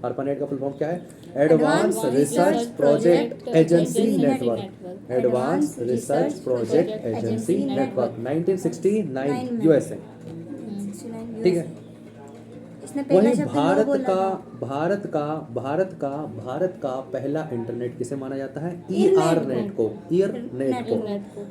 अर्पा नेट का फुल फॉर्म क्या है? Advance research project agency network. Advance research project agency network 1969 USA, ठीक है। वही भारत का पहला इंटरनेट किसे माना जाता है? ईआर नेट को। ईयर नेट को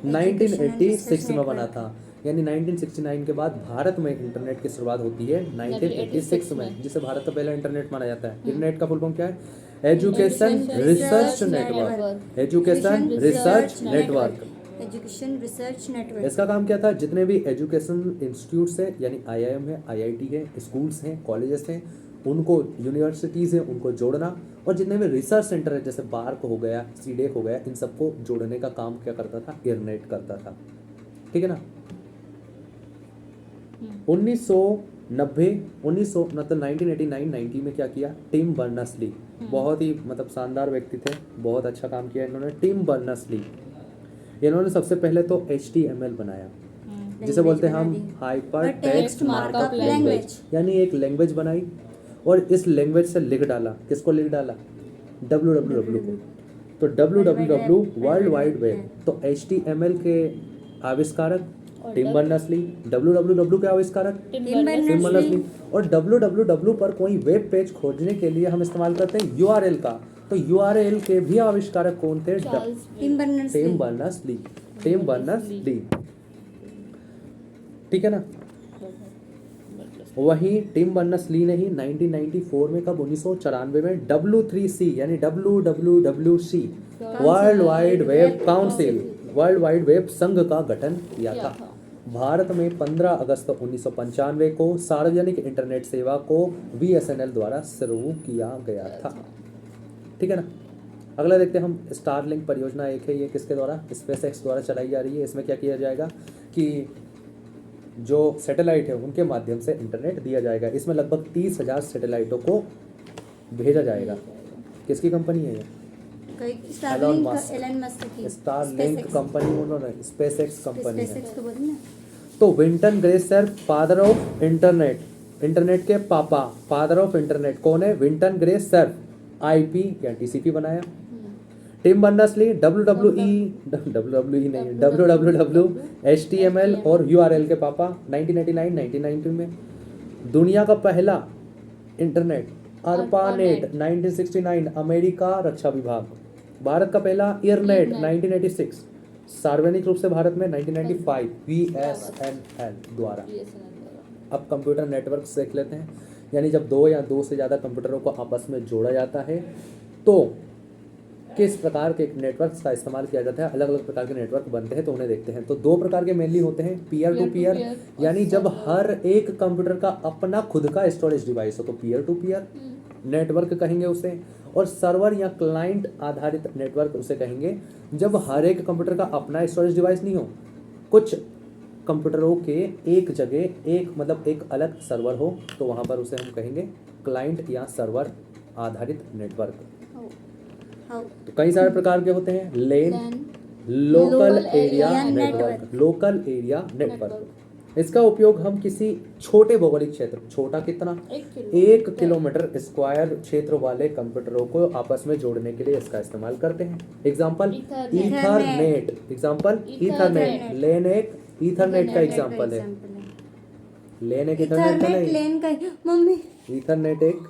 1986 में बना था, यानी 1969 के बाद भारत में इंटरनेट की शुरुआत होती है 1986 में, जिसे भारत का पहला इंटरनेट माना जाता है। इंटरनेट का फुल फॉर्म क्या है? Education research network. Education research network. Education research network. इसका काम क्या था? जितने भी एजुकेशन इंस्टीट्यूट्स हैं, यानी आईआईएम है, आईआईटी है, स्कूल्स हैं, कॉलेजेस हैं, उनको, यूनिवर्सिटीज़ हैं, उनको जोड़ना, और जितने भी रिसर्च सेंटर है जैसे बार्क हो गया, सीडेक हो गया, इन सबको जोड़ने का काम क्या करता था? एयरनेट करता था, ठीक है ना। 1989-90 में क्या किया? टिम बर्नर्स-ली, बहुत ही मतलब शानदार व्यक्ति थे, बहुत अच्छा काम किया इन्होंने। टिम बर्नर्स-ली, इन्होंने सबसे पहले तो HTML बनाया, जिसे बोलते हैं हम हाइपर टेक्स्ट मार्कअप लैंग्वेज, यानी एक लैंग्वेज बनाई और इस लैंग्वेज से लिख डाला। किसको लिख डाला? www को। तो www वर्ल्ड वाइड वेब, तो HTML के आविष्कारक टिम बर्नर्स-ली, www के आविष्कारक टिम बर्नर्स-ली। और www पर कोई वेब पेज खोजने के लिए हम इस्तेमाल करते हैं URL का, तो URL के भी आविष्कारक कौन थे? Tim Berners-Lee. टिम बर्नर्स-ली, ठीक है ना। वही टिम बर्नर्स-ली ने ही 1994 में, कब? 1994 में W3C यानी WWWC world wide web council, world wide web संघ का गठन किया था। भारत में 15 अगस्त 1995 को सार्वजनिक इंटरनेट सेवा को BSNL द्वारा शुरू किया गया था, ठीक है ना। अगला देखते हैं हम, स्टारलिंक परियोजना एक है, ये किसके द्वारा? स्पेसएक्स द्वारा चलाई जा रही है। इसमें क्या किया जाएगा कि जो सैटेलाइट है उनके माध्यम से इंटरनेट दिया जाएगा। इसमें लगभग 30,000 सैटेलाइटों को भेजा जाएगा। किसकी कंपनी है ये? स्टारलिंक कंपनी, उन्होंने स्पेसएक्स कंपनी है। तो Vinton grey Surf father of internet, internet के पापा, फादर ऑफ इंटरनेट कौन है? Vinton grey Surf. आईपी या टीसीपी बनाया। टिम बर्नर्स-ली WWE नहीं, www, HTML और URL के पापा 1990 में। दुनिया का पहला इंटरनेट ARPANET 1969, अमेरिका रक्षा विभाग। भारत का पहला एयरनेट 1986, सार्वजनिक रूप से भारत में 1995 BSNL द्वारा। अब कंप्यूटर नेटवर्क देख लेते हैं, यानी जब दो या दो से ज़्यादा कंप्यूटरों को आपस में जोड़ा जाता है तो किस प्रकार के नेटवर्क का इस्तेमाल किया जाता है, अलग अलग प्रकार के नेटवर्क बनते हैं तो उन्हें देखते हैं। तो दो प्रकार के मेनली होते हैं, पीयर टू पीयर, यानी जब हर एक कंप्यूटर का अपना खुद का स्टोरेज डिवाइस हो तो पीयर टू पीयर नेटवर्क कहेंगे उसे, और सर्वर या क्लाइंट आधारित नेटवर्क उसे कहेंगे जब हर एक कंप्यूटर का अपना स्टोरेज डिवाइस नहीं हो, कुछ कंप्यूटरों के एक जगह एक मतलब एक अलग सर्वर हो तो वहाँ पर उसे हम कहेंगे क्लाइंट या सर्वर आधारित नेटवर्क। हाउ तो कई सारे प्रकार के होते हैं, LAN, local area network, local area network. इसका उपयोग हम किसी छोटे भौगोलिक क्षेत्र, छोटा कितना, 1 किलोमीटर स्क्वायर क्षेत्र वाले कंप्यूटरों को आपस में जोड़ने के लिए इसका इस्तेमाल करते हैं। एग्जाम्पल ईथरनेट, एग्जाम्पल ईथरनेट, लेन एक ईथरनेट का एग्जाम्पल है, लेन एक ईथरनेट का नहीं, लेन का मम्मी ईथरनेट एक